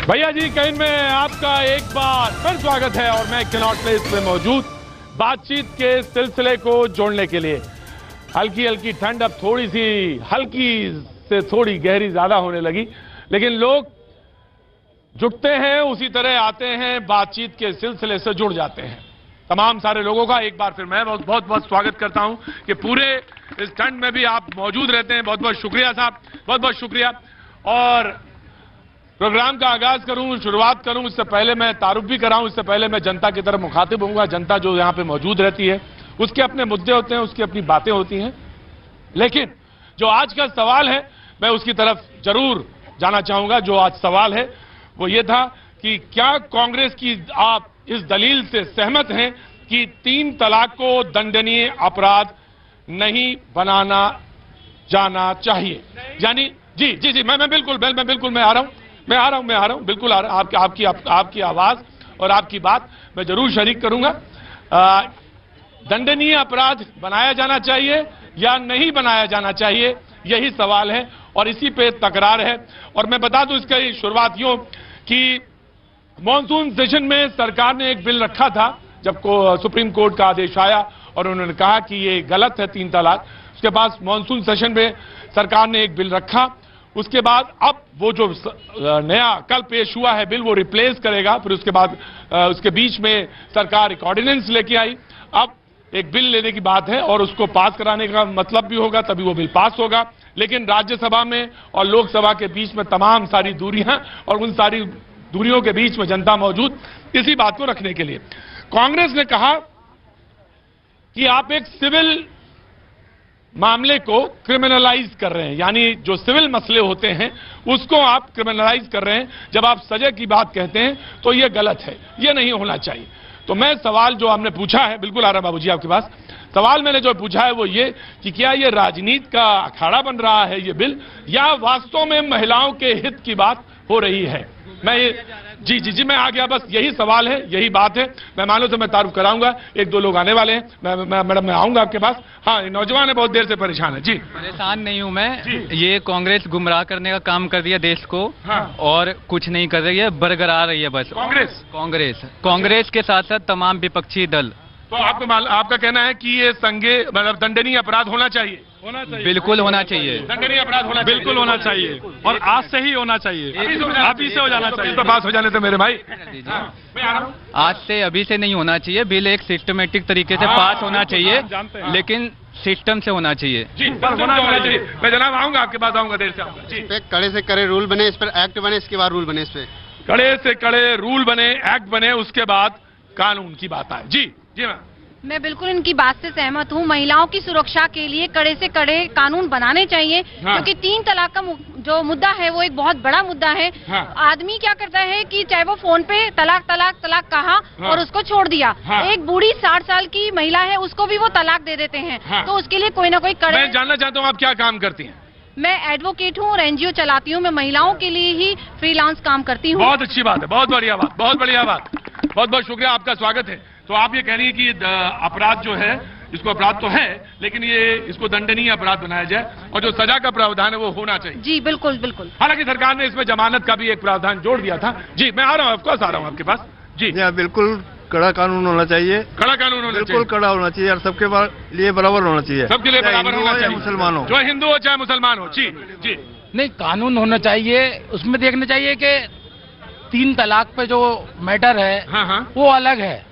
भैया जी कहीं में आपका एक बार फिर स्वागत है और मैं कैनॉट प्लेस में मौजूद बातचीत के सिलसिले को जोड़ने के लिए। हल्की हल्की ठंड अब थोड़ी सी हल्की से थोड़ी गहरी ज्यादा होने लगी, लेकिन लोग जुटते हैं, उसी तरह आते हैं, बातचीत के सिलसिले से जुड़ जाते हैं। तमाम सारे लोगों का एक बार फिर मैं बहुत बहुत स्वागत करता हूं कि पूरे इस ठंड में भी आप मौजूद रहते हैं। बहुत बहुत शुक्रिया साहब, बहुत बहुत शुक्रिया। और प्रोग्राम का आगाज करूं, शुरुआत करूं, इससे पहले मैं तारुफ भी कराऊं, इससे पहले मैं जनता की तरफ मुखातिब होऊंगा। जनता जो यहां पे मौजूद रहती है उसके अपने मुद्दे होते हैं, उसकी अपनी बातें होती हैं, लेकिन जो आज का सवाल है मैं उसकी तरफ जरूर जाना चाहूंगा। जो आज सवाल है वो ये था कि क्या कांग्रेस की आप इस दलील से सहमत हैं कि 3 तलाक को दंडनीय अपराध नहीं बनाना जाना चाहिए? यानी जी जी जी मैं बिल्कुल मैं आ रहा हूं बिल्कुल आ रहा हूं। आपकी आवाज और आपकी बात मैं जरूर शरीक करूंगा। दंडनीय अपराध बनाया जाना चाहिए या नहीं बनाया जाना चाहिए, यही सवाल है और इसी पे तकरार है। और मैं बता दूं इसका शुरुआत यूं कि मॉनसून सेशन में सरकार ने एक बिल रखा था जब सुप्रीम कोर्ट का आदेश आया और उन्होंने कहा कि ये गलत है 3 तलाक। उसके बाद मॉनसून सेशन में सरकार ने एक बिल रखा, उसके बाद अब वो जो नया कल पेश हुआ है बिल वो रिप्लेस करेगा। फिर उसके बाद उसके बीच में सरकार एक ऑर्डिनेंस लेके आई। अब एक बिल लेने की बात है और उसको पास कराने का मतलब भी होगा, तभी वो बिल पास होगा। लेकिन राज्यसभा में और लोकसभा के बीच में तमाम सारी दूरियां और उन सारी दूरियों के बीच में जनता मौजूद, इसी बात को रखने के लिए कांग्रेस ने कहा कि आप एक सिविल मामले को क्रिमिनलाइज कर रहे हैं, यानी जो सिविल मसले होते हैं उसको आप क्रिमिनलाइज कर रहे हैं। जब आप सजा की बात कहते हैं तो यह गलत है, यह नहीं होना चाहिए। तो मैं सवाल जो हमने पूछा है, बिल्कुल आ रहा बाबूजी आपके पास, सवाल मैंने जो पूछा है वो ये कि क्या ये राजनीति का अखाड़ा बन रहा है ये बिल, या वास्तव में महिलाओं के हित की बात हो रही है? मैं ये जी मैं आ गया, बस यही सवाल है, यही बात है। मेहमानों से मैं तारुफ कराऊंगा, 1-2 लोग आने वाले हैं। मैडम मैं आऊंगा आपके पास। हाँ, नौजवान है, बहुत देर से परेशान है। जी परेशान नहीं हूं मैं, ये कांग्रेस गुमराह करने का काम कर रही है देश को। हाँ। और कुछ नहीं कर रही है, बरकरार रही है बस कांग्रेस के साथ साथ तमाम विपक्षी दल। तो आपका कहना है कि ये संज्ञेय मतलब दंडनीय अपराध होना चाहिए? बिल्कुल होना चाहिए, दंडनीय अपराध होना चाहिए, बिल्कुल होना चाहिए और आज से ही होना चाहिए, अभी से हो जाना चाहिए। तो पास हो जाने तो मेरे भाई। मैं आ रहा हूं। आज से अभी से नहीं होना चाहिए, बिल एक सिस्टमेटिक तरीके से पास होना चाहिए, लेकिन सिस्टम से होना चाहिए। जी होना चाहिए। मैं जनाब आऊंगा, आपके पास आऊंगा, देर से आऊंगा। जी कड़े से कड़े रूल बने, इस पर एक्ट बने, इसके बाद रूल बने, इस पे कड़े से कड़े रूल बने, एक्ट बने, उसके बाद कानून की बात आए। जी मैम, मैं बिल्कुल इनकी बात से सहमत हूँ। महिलाओं की सुरक्षा के लिए कड़े से कड़े कानून बनाने चाहिए। हाँ। क्योंकि 3 तलाक का जो मुद्दा है वो एक बहुत बड़ा मुद्दा है। हाँ। आदमी क्या करता है कि चाहे वो फोन पे तलाक कहा। हाँ। और उसको छोड़ दिया। हाँ। एक बूढ़ी 60 साल की महिला है, उसको भी वो तलाक दे देते हैं। हाँ। तो उसके लिए कोई ना कोई कड़े। मैं जानना चाहता हूँ आप क्या काम करती हैं? मैं एडवोकेट हूँ और NGO चलाती हूँ। मैं महिलाओं के लिए ही फ्रीलांस काम करती हूँ। बहुत अच्छी बात है, बहुत बढ़िया बात, बहुत बढ़िया बात, बहुत बहुत शुक्रिया, आपका स्वागत है। तो आप ये कह रही है कि अपराध जो है, इसको अपराध तो है लेकिन इसको दंडनीय अपराध बनाया जाए और जो सजा का प्रावधान है वो होना चाहिए। जी बिल्कुल बिल्कुल। हालांकि सरकार ने इसमें जमानत का भी एक प्रावधान जोड़ दिया था। जी मैं आ रहा हूँ, ऑफकोर्स आ रहा हूँ आपके पास। जी बिल्कुल कड़ा कानून होना चाहिए, कड़ा कानून होना चाहिए, बिल्कुल कड़ा होना चाहिए और सबके लिए बराबर होना चाहिए, सबके लिए बराबर होना चाहिए, मुसलमान हो, जो हिंदू हो चाहे मुसलमान हो। जी जी नहीं, कानून होना चाहिए, उसमें देखना चाहिए कि 3 तलाक पे जो मैटर है वो अलग है।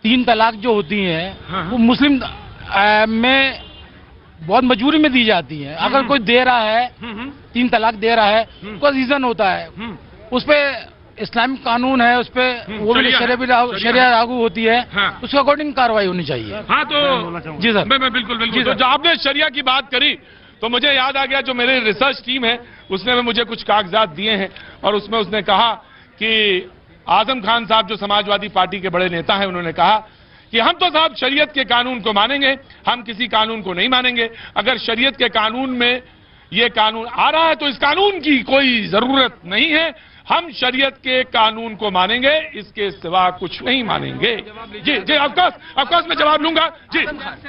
3 तलाक जो होती हैं वो मुस्लिम में बहुत मजबूरी में दी जाती है। अगर कोई दे रहा है 3 तलाक दे रहा है, कोई रीजन होता है, उस पे इस्लामिक कानून है, उस पे वो भी शरिया लागू होती है। उसके अकॉर्डिंग कार्रवाई होनी चाहिए। हाँ तो जी सर, मैं बिल्कुल। तो जब आपने शरिया की बात करी तो मुझे याद आ गया, जो मेरी रिसर्च टीम है उसने मुझे कुछ कागजात दिए हैं और उसमें उसने कहा कि आजम खान साहब जो समाजवादी पार्टी के बड़े नेता हैं, उन्होंने कहा कि हम तो साहब शरीयत के कानून को मानेंगे, हम किसी कानून को नहीं मानेंगे। अगर शरीयत के कानून में ये कानून आ रहा है तो इस कानून की कोई जरूरत नहीं है, हम शरीयत के कानून को मानेंगे, इसके सिवा कुछ नहीं मानेंगे। जी जी ऑफकोर्स मैं जवाब लूंगा। जी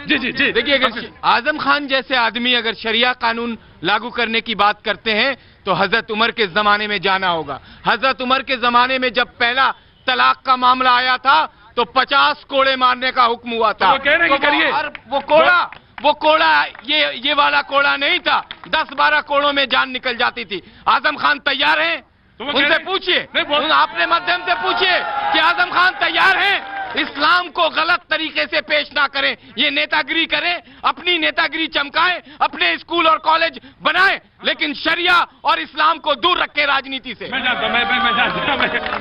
जी जी जी देखिए, अगर आजम खान जैसे आदमी अगर शरिया कानून लागू करने की बात करते हैं तो हजरत उमर के जमाने में जाना होगा। हजरत उमर के जमाने में जब पहला तलाक का मामला आया था तो 50 कोड़े मारने का हुक्म हुआ था। तो कह रहे हैं कि करिए। वो कोड़ा ये वाला कोड़ा नहीं था, 10-12 कोड़ों में जान निकल जाती थी। आजम खान तैयार हैं? उनसे पूछिए, आपने माध्यम से पूछिए कि आजम खान तैयार हैं इस्लाम को गलत तरीके से पेश ना करें, ये नेतागिरी करें, अपनी नेतागिरी चमकाएं, अपने स्कूल और कॉलेज बनाएं, लेकिन शरिया और इस्लाम को दूर रखें राजनीति से। मैं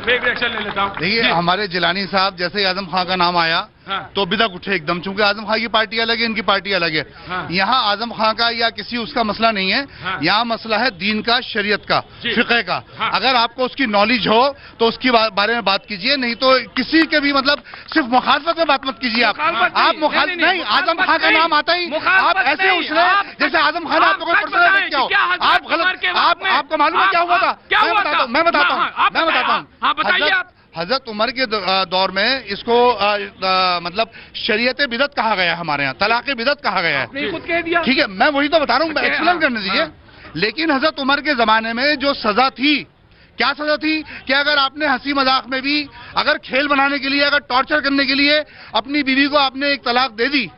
एक रिएक्शन ले लेता हूं। देखिए, हमारे जिलानी साहब जैसे आजम खान का नाम आया तो बिदक उठे एकदम, चूंकि आजम खान की पार्टी अलग है, इनकी पार्टी अलग है। यहाँ आजम खान का या किसी उसका मसला नहीं है, यहाँ मसला है दीन का, शरीयत का, फिक़ह का। अगर आपको उसकी नॉलेज हो तो उसके बारे में बात कीजिए, नहीं तो किसी के भी मतलब सिर्फ मुखालफत में बात मत कीजिए। आप मुखालफत नहीं, आजम खान का नाम आता ही आप ऐसे उछले जैसे आजम खान आपको कोई पर्सनल क्या हो। आप गलत, आपको मालूम है क्या हुआ था? मैं बताता हूँ। हजरत उमर के दौर में इसको मतलब शरीयत बिदत कहा गया है, हमारे यहाँ तलाक़ बिदत कहा गया है। खुद कह दिया। ठीक है, मैं वही तो बता रहा हूँ, एक्सप्लेन करने दीजिए। लेकिन हजरत उमर के जमाने में जो सजा थी, क्या सजा थी कि अगर आपने हंसी मजाक में भी, अगर खेल बनाने के लिए, अगर टॉर्चर करने के लिए अपनी बीवी को आपने एक तलाक दे दी,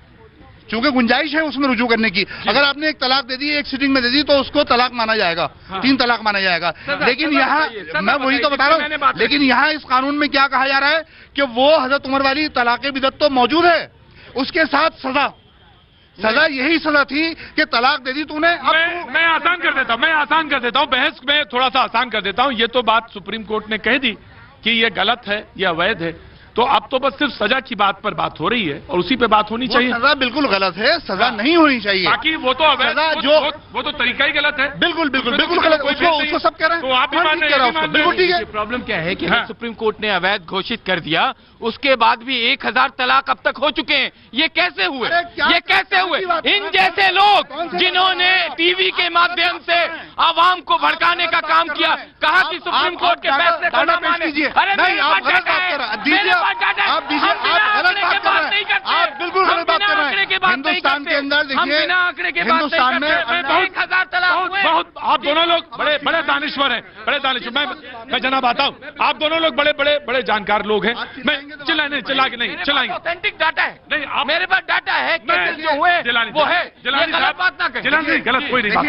चूंकि गुंजाइश है उसमें रुजू करने की, अगर आपने एक तलाक दे दी, एक सिटिंग में दे दी, तो उसको तलाक माना जाएगा, 3 तलाक माना जाएगा। लेकिन यहाँ मैं वही तो बता रहा हूँ, लेकिन यहाँ इस कानून में क्या कहा जा रहा है कि वो हजरत उमर वाली तलाक बिदत तो मौजूद है, उसके साथ सजा यही सजा थी कि तलाक दे दी तूने। मैं आसान कर देता हूँ, बहस में थोड़ा सा आसान कर देता हूँ। ये तो बात सुप्रीम कोर्ट ने कह दी कि ये गलत है, ये अवैध है, तो अब तो बस सिर्फ सजा की बात पर बात हो रही है और उसी पे बात होनी चाहिए। सजा बिल्कुल गलत है, सजा नहीं होनी चाहिए। बाकी वो तो अवैध, वो तो तरीका ही गलत है। बिल्कुल गलत, उसको सब कह रहे हैं। तो आप भी मान रहे हैं, बिल्कुल ठीक है। प्रॉब्लम क्या है कि सुप्रीम कोर्ट ने अवैध घोषित कर दिया, उसके बाद भी 1000 तलाक अब तक हो चुके हैं। ये कैसे हुए? इन जैसे लोग जिन्होंने टीवी के माध्यम से आवाम को भड़काने का काम किया, कहा कि सुप्रीम कोर्ट के फैसले को न माने। अरे नहीं, आप गलत बात कर रहे हैं, आप दीजिए, आप गलत बात कर रहे हैं, आप बिल्कुल गलत बात कर रहे हैं। हिंदुस्तान के अंदर देखिए, हिंदुस्तान में 1000 तलाक बहुत, आप दोनों लोग बड़े दानिश्वर हैं, बड़े दानिश्वर। मैं जनाब आता हूँ, आप दोनों लोग बड़े जानकार लोग हैं। मैं चिल्लाएंगे ऑथेंटिक डाटा है, नहीं मेरे पास डाटा है, जो हुए वो है, गलत बात ना करें। गलत कोई नहीं बात।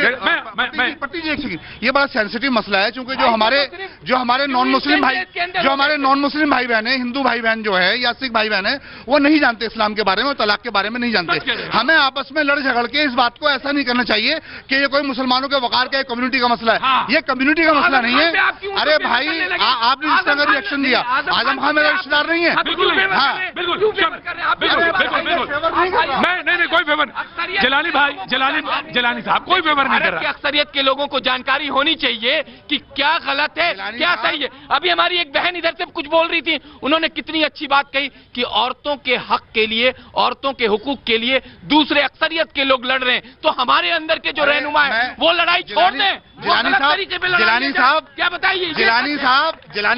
मैं पट्टी जी एक सेकंड, ये बड़ा सेंसिटिव मसला है, क्योंकि जो हमारे नॉन मुस्लिम भाई बहन है, हिंदू भाई बहन जो है या सिख भाई बहन है, वो नहीं जानते इस्लाम के बारे में, तलाक के बारे में नहीं जानते। हमें आपस में लड़ झगड़ के इस बात को ऐसा नहीं करना चाहिए कि ये कोई मुसलमानों के वकार का कम्युनिटी का मसला है। ये कम्युनिटी का मसला नहीं है। अरे भाई, आपने इस तरह रिएक्शन दिया, आजम खान मेरा रिश्तेदार नहीं है। बिल्कुल नहीं, कोई फेवर। जलानी साहब कोई फेवर नहीं कर रहा। अक्सरियत के लोगों को जानकारी होनी चाहिए कि क्या गलत है, क्या सही है। अभी हमारी एक बहन इधर से कुछ बोल रही थी, उन्होंने कितनी अच्छी बात कही कि औरतों के हक के लिए, औरतों के हुकूक के लिए दूसरे अक्सरियत के लोग लड़ रहे हैं, तो हमारे अंदर के जो रहनुमा है वो लड़ाई छोड़ दें। जिलानी साहब क्या बताइए? जिलानी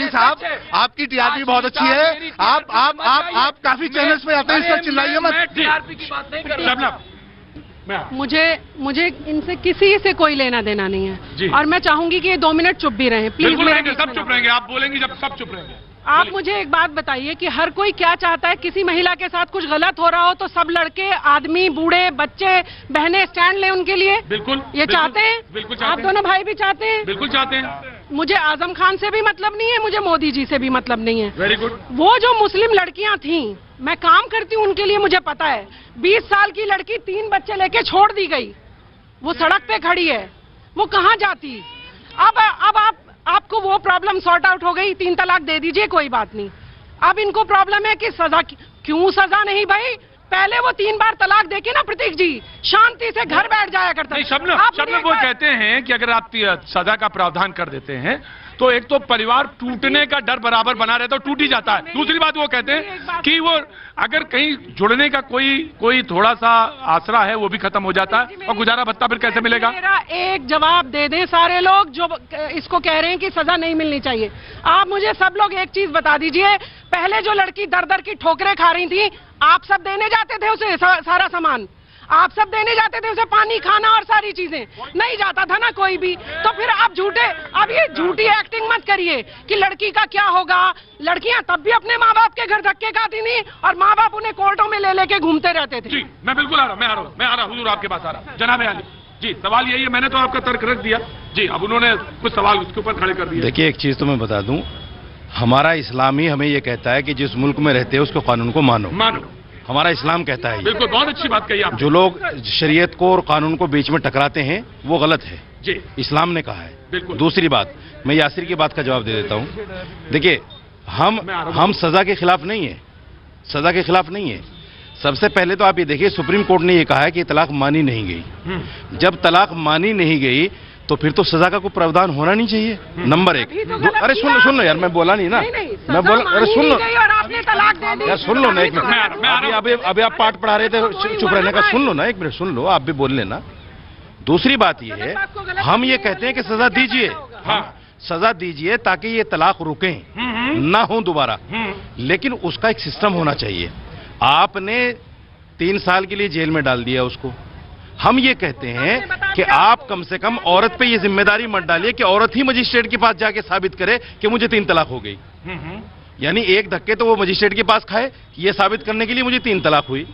साहब, आपकी टीआरपी बहुत अच्छी है, आप काफी चैनल्स पे आते हैं, इसका चिल्लाइए मत। टीआरपी की बात नहीं कर रहा। मुझे इनसे किसी से कोई लेना देना नहीं है, और मैं चाहूंगी कि ये 2 मिनट चुप भी रहें प्लीज। सब चुप रहेंगे, आप बोलेंगे जब सब चुप रहेंगे। आप मुझे एक बात बताइए कि हर कोई क्या चाहता है, किसी महिला के साथ कुछ गलत हो रहा हो तो सब लड़के, आदमी, बूढ़े, बच्चे, बहनें स्टैंड लें उनके लिए? बिल्कुल ये चाहते हैं, बिल्कुल आप दोनों भाई भी चाहते हैं? बिल्कुल चाहते हैं। मुझे आजम खान से भी मतलब नहीं है, मुझे मोदी जी से भी मतलब नहीं है। Very good. वो जो मुस्लिम लड़कियां थीं, मैं काम करती हूँ उनके लिए, मुझे पता है। 20 साल की लड़की 3 बच्चे लेके छोड़ दी गई, वो सड़क पे खड़ी है, वो कहाँ जाती? अब आपको वो प्रॉब्लम सॉर्ट आउट हो गई, 3 तलाक दे दीजिए, कोई बात नहीं। अब इनको प्रॉब्लम है कि सजा, क्यों सजा नहीं भाई? पहले वो 3 बार तलाक देके ना प्रतीक जी शांति से घर बैठ जाया करता है। शबनम वो कहते हैं कि अगर आप सजा का प्रावधान कर देते हैं तो एक तो परिवार टूटने का डर बराबर बना रहता है, तो टूट ही जाता है। दूसरी बात वो कहते हैं कि वो अगर कहीं जुड़ने का कोई थोड़ा सा आसरा है वो भी खत्म हो जाता है, और गुजारा भत्ता फिर कैसे मिलेगा? मेरा एक जवाब दे दें सारे लोग जो इसको कह रहे हैं कि सजा नहीं मिलनी चाहिए। आप मुझे सब लोग एक चीज बता दीजिए, पहले जो लड़की दर दर की ठोकरें खा रही थी, आप सब देने जाते थे उसे सारा सामान? आप सब देने जाते थे उसे पानी, खाना और सारी चीजें, नहीं जाता था ना कोई भी। तो फिर आप झूठे, अब ये झूठी एक्टिंग मत करिए कि लड़की का क्या होगा। लड़कियां तब भी अपने माँ बाप के घर धक्के खाती थी और माँ बाप उन्हें कोर्टों में ले लेके घूमते रहते थे। जी, मैं बिल्कुल आ रहा हूँ हुजूर आपके पास आ रहा हूँ। जनाब आली जी, सवाल यही है, मैंने तो आपका तर्क रख दिया जी, अब उन्होंने कुछ सवाल उसके ऊपर खड़े कर दिए। देखिए, एक चीज तो मैं बता दूं, हमारा इस्लाम ही हमें ये कहता है कि जिस मुल्क में रहते हो उसको कानून को मानो। हमारा इस्लाम कहता है। बिल्कुल, बहुत अच्छी बात कही आप। जो लोग शरीयत को और कानून को बीच में टकराते हैं वो गलत है जी, इस्लाम ने कहा है। बिल्कुल। दूसरी बात, मैं यासिर की बात का जवाब दे देता हूं। देखिए, हम सजा के खिलाफ नहीं है, सजा के खिलाफ नहीं है। सबसे पहले तो आप ये देखिए, सुप्रीम कोर्ट ने ये कहा है कि तलाक मानी नहीं गई। जब तलाक मानी नहीं गई तो फिर तो सजा का कोई प्रावधान होना नहीं चाहिए, नंबर एक। अरे सुन लो यार, मैं बोला नहीं ना, मैं बोला, अरे सुन लो यार, सुन लो ना एक मिनट। अभी आप पाठ पढ़ा रहे थे चुप रहने का, सुन लो ना एक मिनट, सुन लो, आप भी बोल लेना। दूसरी बात ये है, हम ये कहते हैं कि सजा दीजिए, हाँ सजा दीजिए ताकि ये तलाक रुके ना हो दोबारा, लेकिन उसका एक सिस्टम होना चाहिए। आपने 3 साल के लिए जेल में डाल दिया उसको। हम ये कहते हैं कि आप कम से कम औरत पे ये जिम्मेदारी मत डालिए कि औरत ही मजिस्ट्रेट के पास जाके साबित करे कि मुझे 3 तलाक हो गई। यानी एक धक्के तो वो मजिस्ट्रेट के पास खाए ये साबित करने के लिए मुझे 3 तलाक हुई।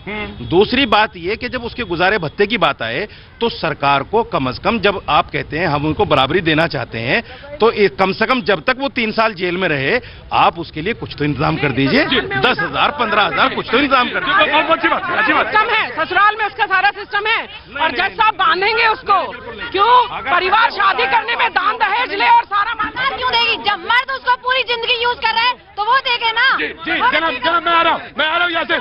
दूसरी बात ये कि जब उसके गुजारे भत्ते की बात आए तो सरकार को कम से कम, जब आप कहते हैं हम उनको बराबरी देना चाहते हैं, तो कम से कम जब तक वो 3 साल जेल में रहे आप उसके लिए कुछ तो इंतजाम कर दीजिए। 10,000 15,000 कुछ तो इंतजाम कर दीजिए। अच्छी बात है, ससुराल में उसका सारा सिस्टम है और जज साहब बांधेंगे उसको। क्यों? परिवार शादी करने में दान दहेज ले और सारा सरकार क्यों देगी? जब मर्द उसको पूरी जिंदगी यूज कर रहे हैं तो वो देखे ना। जी, जनाब मैं आ रहा हूँ यासिर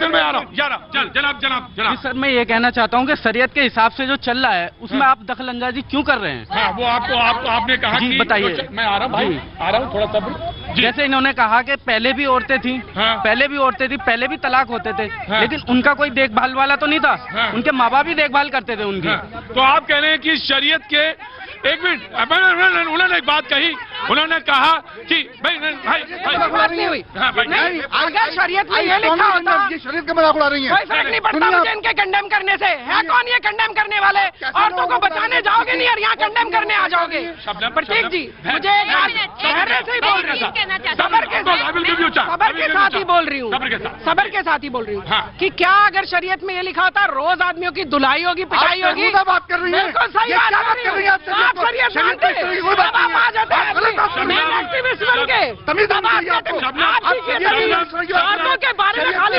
मैं आ रहा हूँ। जनाब सर, मैं ये कहना चाहता हूँ कि शरीयत के हिसाब से जो चल रहा है उसमें आप दखल अंदाजी क्यों कर रहे हैं? हाँ, वो आपने कहा जी, कि बताइए। मैं आ रहा हूँ भाई, आ रहा हूँ, थोड़ा सब्र। जैसे इन्होंने कहा कि पहले भी औरतें थी, पहले भी तलाक होते थे, लेकिन उनका कोई देखभाल वाला तो नहीं था, उनके माँ बाप ही देखभाल करते थे उनकी। तो आप कह रहे हैं कि शरीयत के, एक मिनट, उन्होंने एक बात कही, उन्होंने कहा कि भाई नहीं हुई। अगर शरीयत में ये लिखा होता, ये शरीयत का मजाक उड़ा रही है, कोई फर्क नहीं पड़ता मुझे इनके कंडेम करने से। है कौन ये कंडेम करने वाले? औरतों को बचाने जाओगे नहीं और यहाँ कंडेम करने आ जाओगे। प्रतीक जी, मुझे धैर्य से ही बोल रही हूँ, सबर के साथ ही बोल रही हूँ, सबर के साथ ही बोल रही हूँ कि क्या अगर शरीयत में ये लिखा होता रोज आदमियों की धुलाई होगी, पिटाई होगी। बात कर रही है, बिल्कुल सही बात कर रही है। आप शरीयत मानते हैं, अब आप आ जाते हैं एक्टिविस्ट बन के, औरतों के बारे में खाली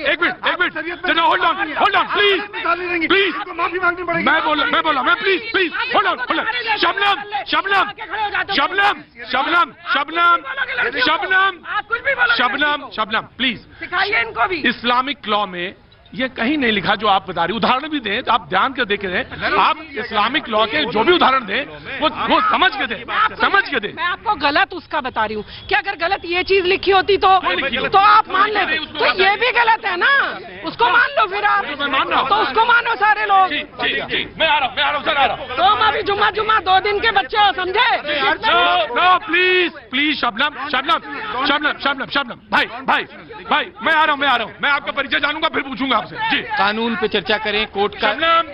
एक मिनट, होल्ड ऑन प्लीज, मैं बोला please hold on. Shabnam please, सिखाइए इनको भी। इस्लामिक लॉ में ये कहीं नहीं लिखा जो आप बता रही, उदाहरण भी दें तो आप ध्यान कर देखे दें, आप इस्लामिक लॉ के जो भी उदाहरण दें वो समझ के दें। मैं आपको गलत उसका बता रही हूँ कि अगर गलत ये चीज लिखी होती तो आप मान लेते, तो ये भी गलत है ना, उसको मान लो फिर आप, तो उसको मानो सारे लोग। मैं आ रहा हूँ सर, आ रहा हूँ। तो हम अभी जुम्मा 2 दिन के बच्चे हो, समझे? नो प्लीज शबनम भाई मैं आ रहा हूँ, मैं आपका परिचय जानूंगा फिर पूछूंगा आपसे। जी, कानून पे चर्चा करें, कोर्ट का।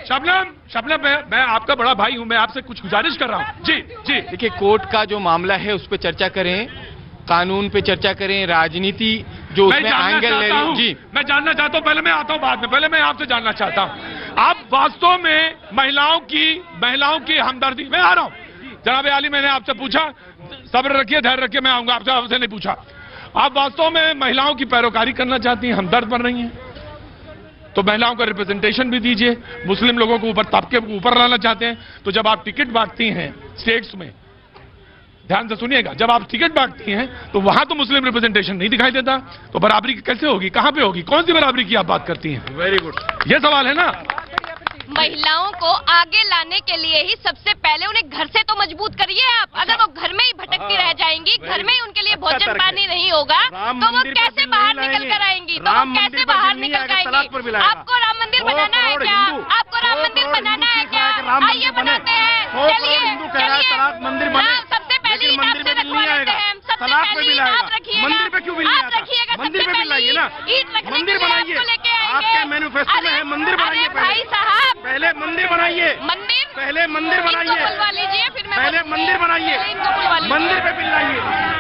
शबनम मैं आपका बड़ा भाई हूँ, मैं आपसे कुछ गुजारिश कर रहा हूँ। जी देखिए, कोर्ट का जो मामला है उस पर चर्चा करें, कानून पे चर्चा करें, राजनीति जो उसमें एंगल ले रही। जी, मैं जानना चाहता हूँ, पहले मैं आता हूँ बाद में, पहले मैं आपसे जानना चाहता हूँ, आप वास्तव में महिलाओं की हमदर्दी। मैं आ रहा हूँ जनाब आली, मैंने आपसे पूछा, सब्र रखिए, धैर्य रखिए, मैं आऊंगा, आपसे नहीं पूछा। आप वास्तव में महिलाओं की पैरोकारी करना चाहती हैं, हमदर्द बन रही हैं, तो महिलाओं का रिप्रेजेंटेशन भी दीजिए। मुस्लिम लोगों को ऊपर, तबके को ऊपर लाना चाहते हैं, तो जब आप टिकट बांटती हैं स्टेट्स में, ध्यान से सुनिएगा, जब आप टिकट बांटती हैं तो वहां तो मुस्लिम रिप्रेजेंटेशन नहीं दिखाई देता, तो बराबरी कैसे होगी, कहां पे होगी, कौन सी बराबरी की आप बात करती हैं? वेरी गुड, ये सवाल है ना। महिलाओं को आगे लाने के लिए ही सबसे पहले उन्हें घर से तो मजबूत करिए आप। अगर वो घर में ही भटकती रह जाएंगी, घर में ही उनके लिए भोजन पानी नहीं होगा, तो वो कैसे बाहर निकल कर आएंगी? तो वो कैसे बाहर निकल कर आएंगी? आपको राम मंदिर बनाना है क्या? आपको राम मंदिर बनाना है क्या? आइए बनाते हैं, चलिए सबसे पहले ईट आपसे रखवा लेते हैं, सबसे पहले ईट आप रखिएगा, आप रखिएगा, सबसे पहले ईट रखने के लिए आपको लेके आए आपके मैनिफेस्टो में है मंदिर बनाइए। भाई साहब, पहले मंदिर बनाइए, पहले मंदिर बनाइए, बुलवा लीजिए, फिर मैं पहले मंदिर बनाइए, मंदिर पे बिल लाइए,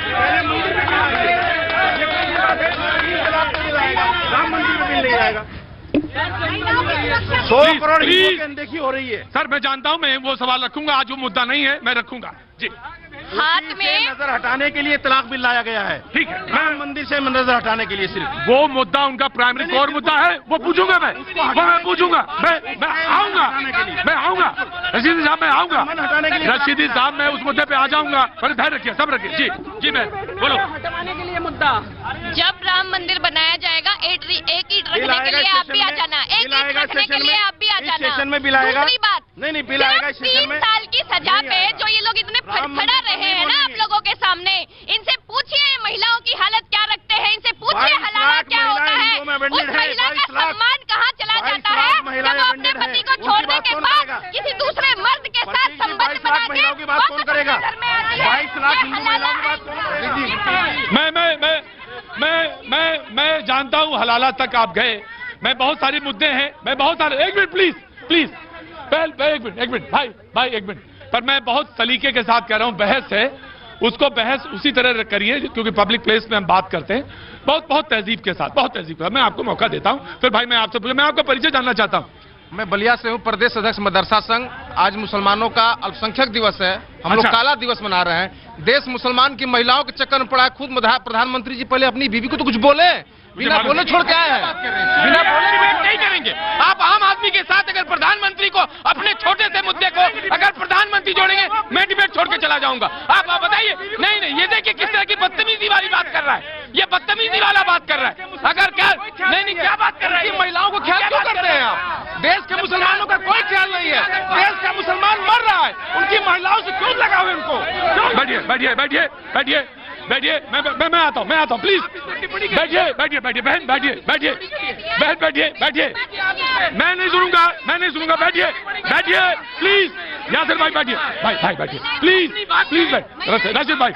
पहले मंदिर पे बिल लाइए। राम मंदिर पे बिल नहीं आएगा। 100 करोड़ हिंदुओं की अनदेखी हो रही है। सर मैं जानता हूं, मैं वो सवाल रखूंगा, आज वो मुद्दा नहीं है, मैं रखूंगा जी। हाथ में नजर हटाने के लिए तलाक बिल लाया गया है। ठीक है, राम मंदिर से नजर हटाने के लिए सिर्फ वो मुद्दा उनका प्राइमरी कोर मुद्दा है, वो पूछूंगा मैं पूछूंगा, मैं आऊंगा रशीदी साहब, मैं आऊंगा रशीदी साहब, मैं उस मुद्दे पे आ जाऊंगा। पर धैर्य रखिए, सब रखिए जी मैं बोलो। हटवाने के लिए मुद्दा, जब राम मंदिर बनाया जाएगा, एक ईंट रखने के लिए आप भी आ जाना, एक ईंट रखने के लिए आप भी आ जाना। स्टेशन में बिल आएगा। दूसरी बात, नहीं बिल आएगा स्टेशन में। 3 साल की सजा पे जो ये लोग इतने फड़फड़ा रहे हैं ना आप लोगों के सामने, इनसे पूछिए महिलाओं की हालत क्या रखते हैं, इनसे पूछिए हलाला क्या होता है, उस महिला का सम्मान कहाँ चला जाता है जब वो अपने पति को छोड़ने के बाद किसी दूसरे मर्द के साथ संबंध बना के महिलाओं की बात कौन करेगा? 22 लाख हिंदू महिलाओं की बात कौन करेगा? मैं जानता हूं हलाला तक आप गए, मैं बहुत सारे मुद्दे हैं, मैं बहुत सारे, एक मिनट प्लीज एक मिनट भाई एक मिनट, पर मैं बहुत सलीके के साथ कह रहा हूं, बहस है उसको बहस उसी तरह करिए क्योंकि पब्लिक प्लेस में हम बात करते हैं, बहुत तहजीब के साथ, मैं आपको मौका देता हूं। फिर भाई मैं आपसे पूछा, मैं आपका परिचय जानना चाहता हूं। मैं बलिया से हूं, प्रदेश अध्यक्ष मदरसा संघ। आज मुसलमानों का अल्पसंख्यक दिवस है, हम लोग काला दिवस मना रहे हैं। देश मुसलमान की महिलाओं के चक्कर में पड़ा है। खुद प्रधानमंत्री जी पहले अपनी बीवी को तो कुछ बोले, बिना बोले छोड़ के आए हैं, बिना बोले डिबेट नहीं करेंगे। आप आम आदमी के साथ अगर प्रधानमंत्री को अपने छोटे से मुद्दे को अगर प्रधानमंत्री जोड़ेंगे, मैं डिबेट छोड़ के चला जाऊंगा। आप बताइए। नहीं ये देखिए किस तरह की बदतमीजी वाली बात कर रहा है, ये बदतमीजी वाला बात कर रहा है। अगर क्या नहीं क्या बात कर रहा है, महिलाओं को ख्याल क्यों करते हैं आप? देश के मुसलमानों का कोई ख्याल नहीं है, देश का मुसलमान मर रहा है, उनकी महिलाओं से क्यों लगा हुए उनको? बैठिए, मैं आता हूँ प्लीज, बैठिए बहन, बैठिए, मैं नहीं सुनूंगा, बैठिए प्लीज, यासिर भाई बैठिए, प्लीज राशिद भाई।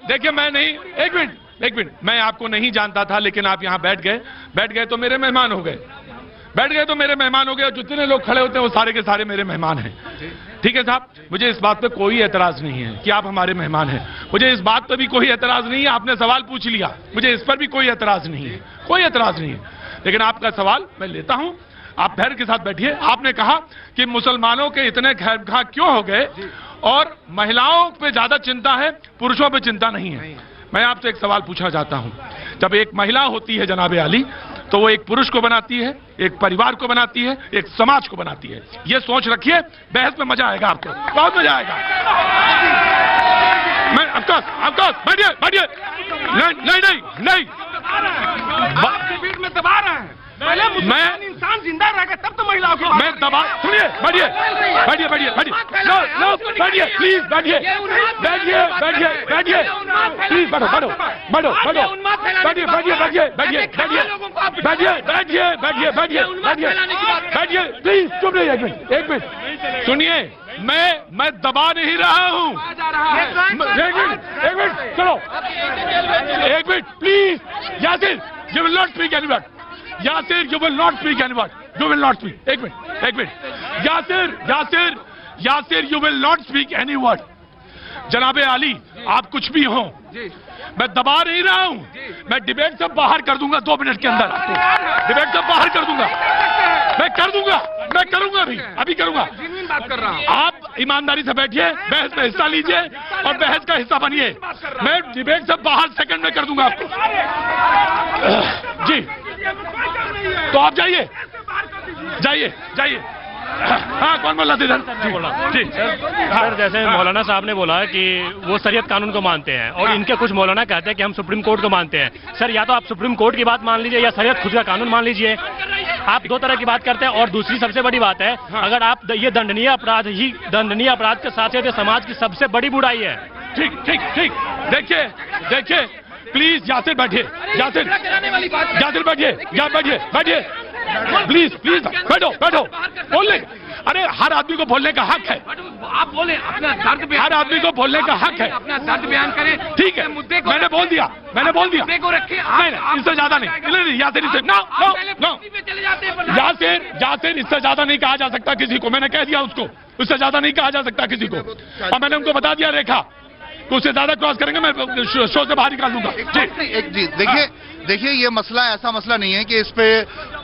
देखिए मैं नहीं, एक मिनट, मैं आपको नहीं जानता था, लेकिन आप यहाँ बैठ गए तो मेरे मेहमान हो गए, और जितने लोग खड़े होते हैं वो सारे के सारे मेरे मेहमान हैं। ठीक है साहब, मुझे इस बात पे कोई एतराज नहीं है कि आप हमारे मेहमान हैं, मुझे इस बात पे भी कोई एतराज नहीं है, आपने सवाल पूछ लिया, मुझे इस पर भी कोई एतराज नहीं है, लेकिन आपका सवाल मैं लेता हूं, आप धैर्य के साथ बैठिए। आपने कहा कि मुसलमानों के इतने खैरखा क्यों हो गए और महिलाओं पे ज्यादा चिंता है, पुरुषों पे चिंता नहीं है। मैं आपसे एक सवाल पूछना चाहता हूं, जब एक महिला होती है जनाबे आली, तो वो एक पुरुष को बनाती है, एक परिवार को बनाती है, एक समाज को बनाती है। ये सोच रखिए, बहस में मजा आएगा, आपको बहुत मजा आएगा। मैं अफकोर्स बैठिए, नहीं बीच में दबा रहे हैं। पहले मुसलमान इंसान जिंदा रहेगा तब तो महिलाओं को मैं दबा, सुनिए, बैठिए प्लीज, बैठिए प्लीज, बैठिए प्लीज, चुप रहिए एक मिनट, सुनिए, मैं दबा नहीं रहा हूँ, एक मिनट चलो, एक minute please, Yasir you will not speak any word, Yasir you will not speak any word, you will not speak, एक minute, Yasir you will not speak any word। जनाबे आली, आप कुछ भी हो, मैं दबा नहीं रहा हूं, मैं डिबेट से बाहर कर दूंगा 2 मिनट के अंदर, डिबेट से बाहर कर दूंगा, मैं करूंगा अभी करूंगा। बात कर रहा हूं, आप ईमानदारी से बैठिए, बहस में हिस्सा लीजिए और बहस का हिस्सा बनिए, मैं डिबेट से बाहर सेकंड में कर दूंगा आपको। जी, तो आप जाइए। हाँ, कौन बोल रहा था? जी सर, जैसे मौलाना साहब ने बोला कि वो शरीयत कानून को मानते हैं और इनके कुछ मौलाना कहते हैं कि हम सुप्रीम कोर्ट को मानते हैं। सर, या तो आप सुप्रीम कोर्ट की बात मान लीजिए या शरीयत खुद का कानून मान लीजिए। आप 2 तरह की बात करते हैं। और दूसरी सबसे बड़ी बात है, अगर आप ये दंडनीय अपराध के साथ साथ समाज की सबसे बड़ी बुराई है। ठीक, देखिए प्लीज, यासिर बैठिए, प्लीज बैठो, बोल अरे हर आदमी को बोलने का हक है, आप बोले अपना दर्द हर आदमी को बोलने का हक है, अपना दर्द बयान करें। ठीक है, मुद्दे को मैंने बोल दिया, मैंने बोल दिया, मुद्दे को रखें। नहीं, इससे ज्यादा नहीं, यासिर इससे नो नो नो, यासिर इससे ज्यादा नहीं कहा जा सकता किसी को, मैंने कह दिया उसको, उससे ज्यादा नहीं कहा जा सकता किसी को, और मैंने उनको बता दिया रेखा कि उससे ज्यादा क्रॉस करेंगे मैं शो से बाहर निकाल दूंगा। जी देखिए ये मसला ऐसा मसला नहीं है कि इस पे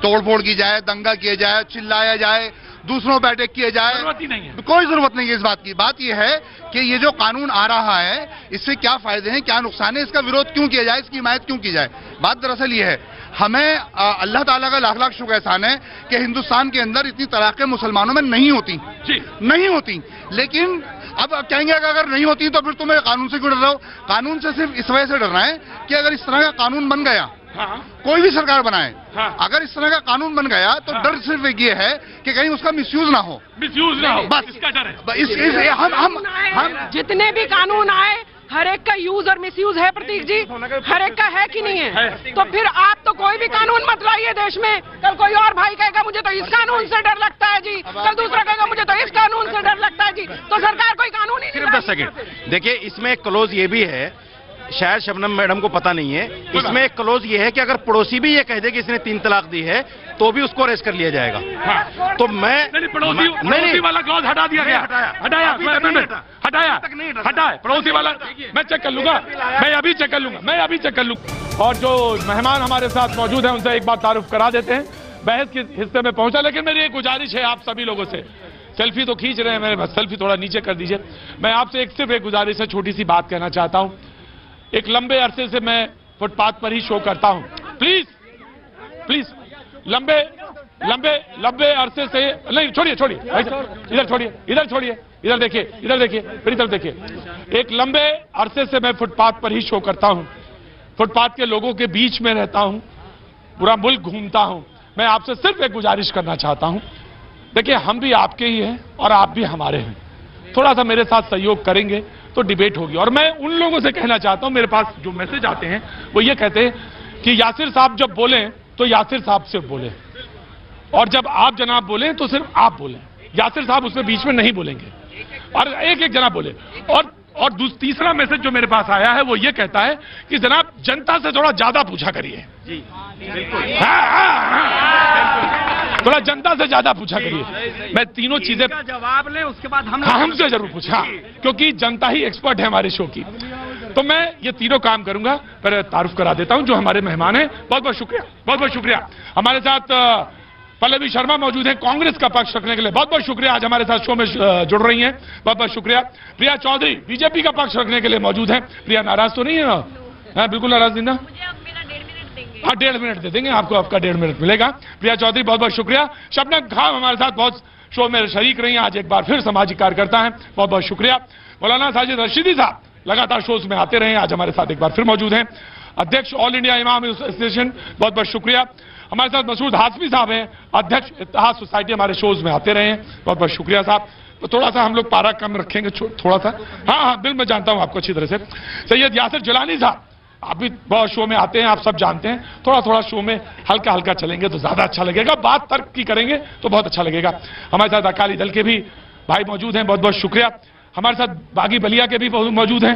तोड़फोड़ की जाए, दंगा किया जाए, चिल्लाया जाए, दूसरों पर अटैक किए जाए, जरूरत ही नहीं है, कोई जरूरत नहीं है इस बात की। बात यह है कि ये जो कानून आ रहा है इससे क्या फायदे हैं, क्या नुकसान है, इसका विरोध क्यों किया जाए, इसकी हिमायत क्यों की जाए। बात दरअसल ये है, हमें अल्लाह ताला का लाख लाख शुक्र एहसान है कि हिंदुस्तान के अंदर इतनी तलाक़ें मुसलमानों में नहीं होती, नहीं होती। लेकिन अब कहेंगे कि अगर नहीं होती तो फिर तुम्हें कानून से क्यों डर रहे हो। कानून से सिर्फ इस वजह से डरना है कि अगर इस तरह का कानून बन गया, कोई भी सरकार बनाए, अगर इस तरह का कानून बन गया तो डर सिर्फ एक ये है कि कहीं उसका मिसयूज ना हो, बस इसका डर है। हम जितने भी कानून आए हर एक का यूज और मिसयूज है प्रतीक जी, हर एक का है कि नहीं है, तो फिर आप तो कोई भी कानून मत लाइए देश में। कल कोई और भाई कहेगा मुझे तो इस कानून से डर लगता है जी, कल दूसरा कहेगा मुझे तो इस कानून से डर लगता है जी, तो सरकार कोई कानून ही नहीं। 10 सेकंड देखिए, इसमें एक क्लोज ये भी है, शायद शबनम मैडम को पता नहीं है, इसमें एक क्लोज ये है कि अगर पड़ोसी भी ये कह दे कि इसने 3 तलाक दी है तो भी उसको अरेस्ट कर लिया जाएगा। तो मैं पड़ोसी वाला क्लॉज हटा दिया गया, हटाया पड़ोसी वाला, मैं चेक कर लूंगा, मैं अभी चेक कर लूंगा। और जो मेहमान हमारे साथ मौजूद हैं उनसे एक बार तारुफ करा देते हैं, बहस के हिस्से में पहुंचा। लेकिन मेरी एक गुजारिश है आप सभी लोगों से, सेल्फी तो खींच रहे हैं, मेरे सेल्फी थोड़ा नीचे कर दीजिए। मैं आपसे सिर्फ एक गुजारिश है, छोटी सी बात कहना चाहता हूं। एक लंबे अरसे से मैं फुटपाथ पर ही शो करता हूं, प्लीज लंबे अरसे से, नहीं छोड़िए इधर छोड़िए, इधर देखिए मेरी तरफ देखिए। एक लंबे अरसे से मैं फुटपाथ पर ही शो करता हूं, फुटपाथ के लोगों के बीच में रहता हूं, पूरा मुल्क घूमता हूं। मैं आपसे सिर्फ एक गुजारिश करना चाहता हूं, देखिए हम भी आपके ही हैं और आप भी हमारे हैं, थोड़ा सा मेरे साथ सहयोग करेंगे तो डिबेट होगी। और मैं उन लोगों से कहना चाहता हूं, मेरे पास जो मैसेज आते हैं वो ये कहते हैं कि यासिर साहब जब बोले तो यासिर साहब सिर्फ बोले, और जब आप जनाब बोले तो सिर्फ आप बोले, यासिर साहब उसमें बीच में नहीं बोलेंगे, और एक जनाब बोले। और तीसरा मैसेज जो मेरे पास आया है वो ये कहता है कि जनाब जनता से थोड़ा ज्यादा पूछा करिए, थोड़ा जनता से ज्यादा पूछा करिए। मैं तीनों चीजें जवाब लें, उसके बाद हमसे जरूर पूछा, क्योंकि जनता ही एक्सपर्ट है हमारे शो की। तो मैं ये तीनों काम करूंगा। पर तारुफ करा देता हूं जो हमारे मेहमान हैं, बहुत बहुत शुक्रिया। हमारे साथ पल्लवी शर्मा मौजूद हैं कांग्रेस का पक्ष रखने के लिए, बहुत बहुत शुक्रिया, आज हमारे साथ शो में जुड़ रही हैं, बहुत बहुत शुक्रिया। प्रिया चौधरी बीजेपी का पक्ष रखने के लिए मौजूद हैं। प्रिया नाराज तो नहीं है ना? बिल्कुल नाराज नहीं ना? हाँ 1.5 मिनट दे देंगे आपको, आपका 1.5 मिनट मिलेगा। प्रिया चौधरी बहुत बहुत शुक्रिया। शबनम खान हमारे साथ बहुत शो में शरीक रही हैं, आज एक बार फिर सामाजिक कार्यकर्ता हैं, बहुत बहुत शुक्रिया। मौलाना साजिद रशीदी साहब लगातार शोज में आते रहे, आज हमारे साथ एक बार फिर मौजूद हैं। अध्यक्ष ऑल इंडिया इमाम एसोसिएशन, बहुत बहुत शुक्रिया। हमारे साथ मसूद हाशमी साहब हैं, अध्यक्ष इत्तेहाद सोसाइटी, हमारे शोज में आते रहे हैं, बहुत बहुत शुक्रिया साहब। तो थोड़ा सा हम लोग पारा कम रखेंगे, थोड़ा सा, हाँ बिल मैं जानता हूं आपको अच्छी तरह से। सैयद यासिर जिलानी साहब आप भी बहुत शो में आते हैं, आप सब जानते हैं, थोड़ा शो में हल्का हल्का चलेंगे तो ज्यादा अच्छा लगेगा, बात तर्क की करेंगे तो बहुत अच्छा लगेगा। हमारे साथ अकाली दल के भी भाई मौजूद हैं, बहुत बहुत शुक्रिया। हमारे साथ बागी बलिया के भी मौजूद हैं।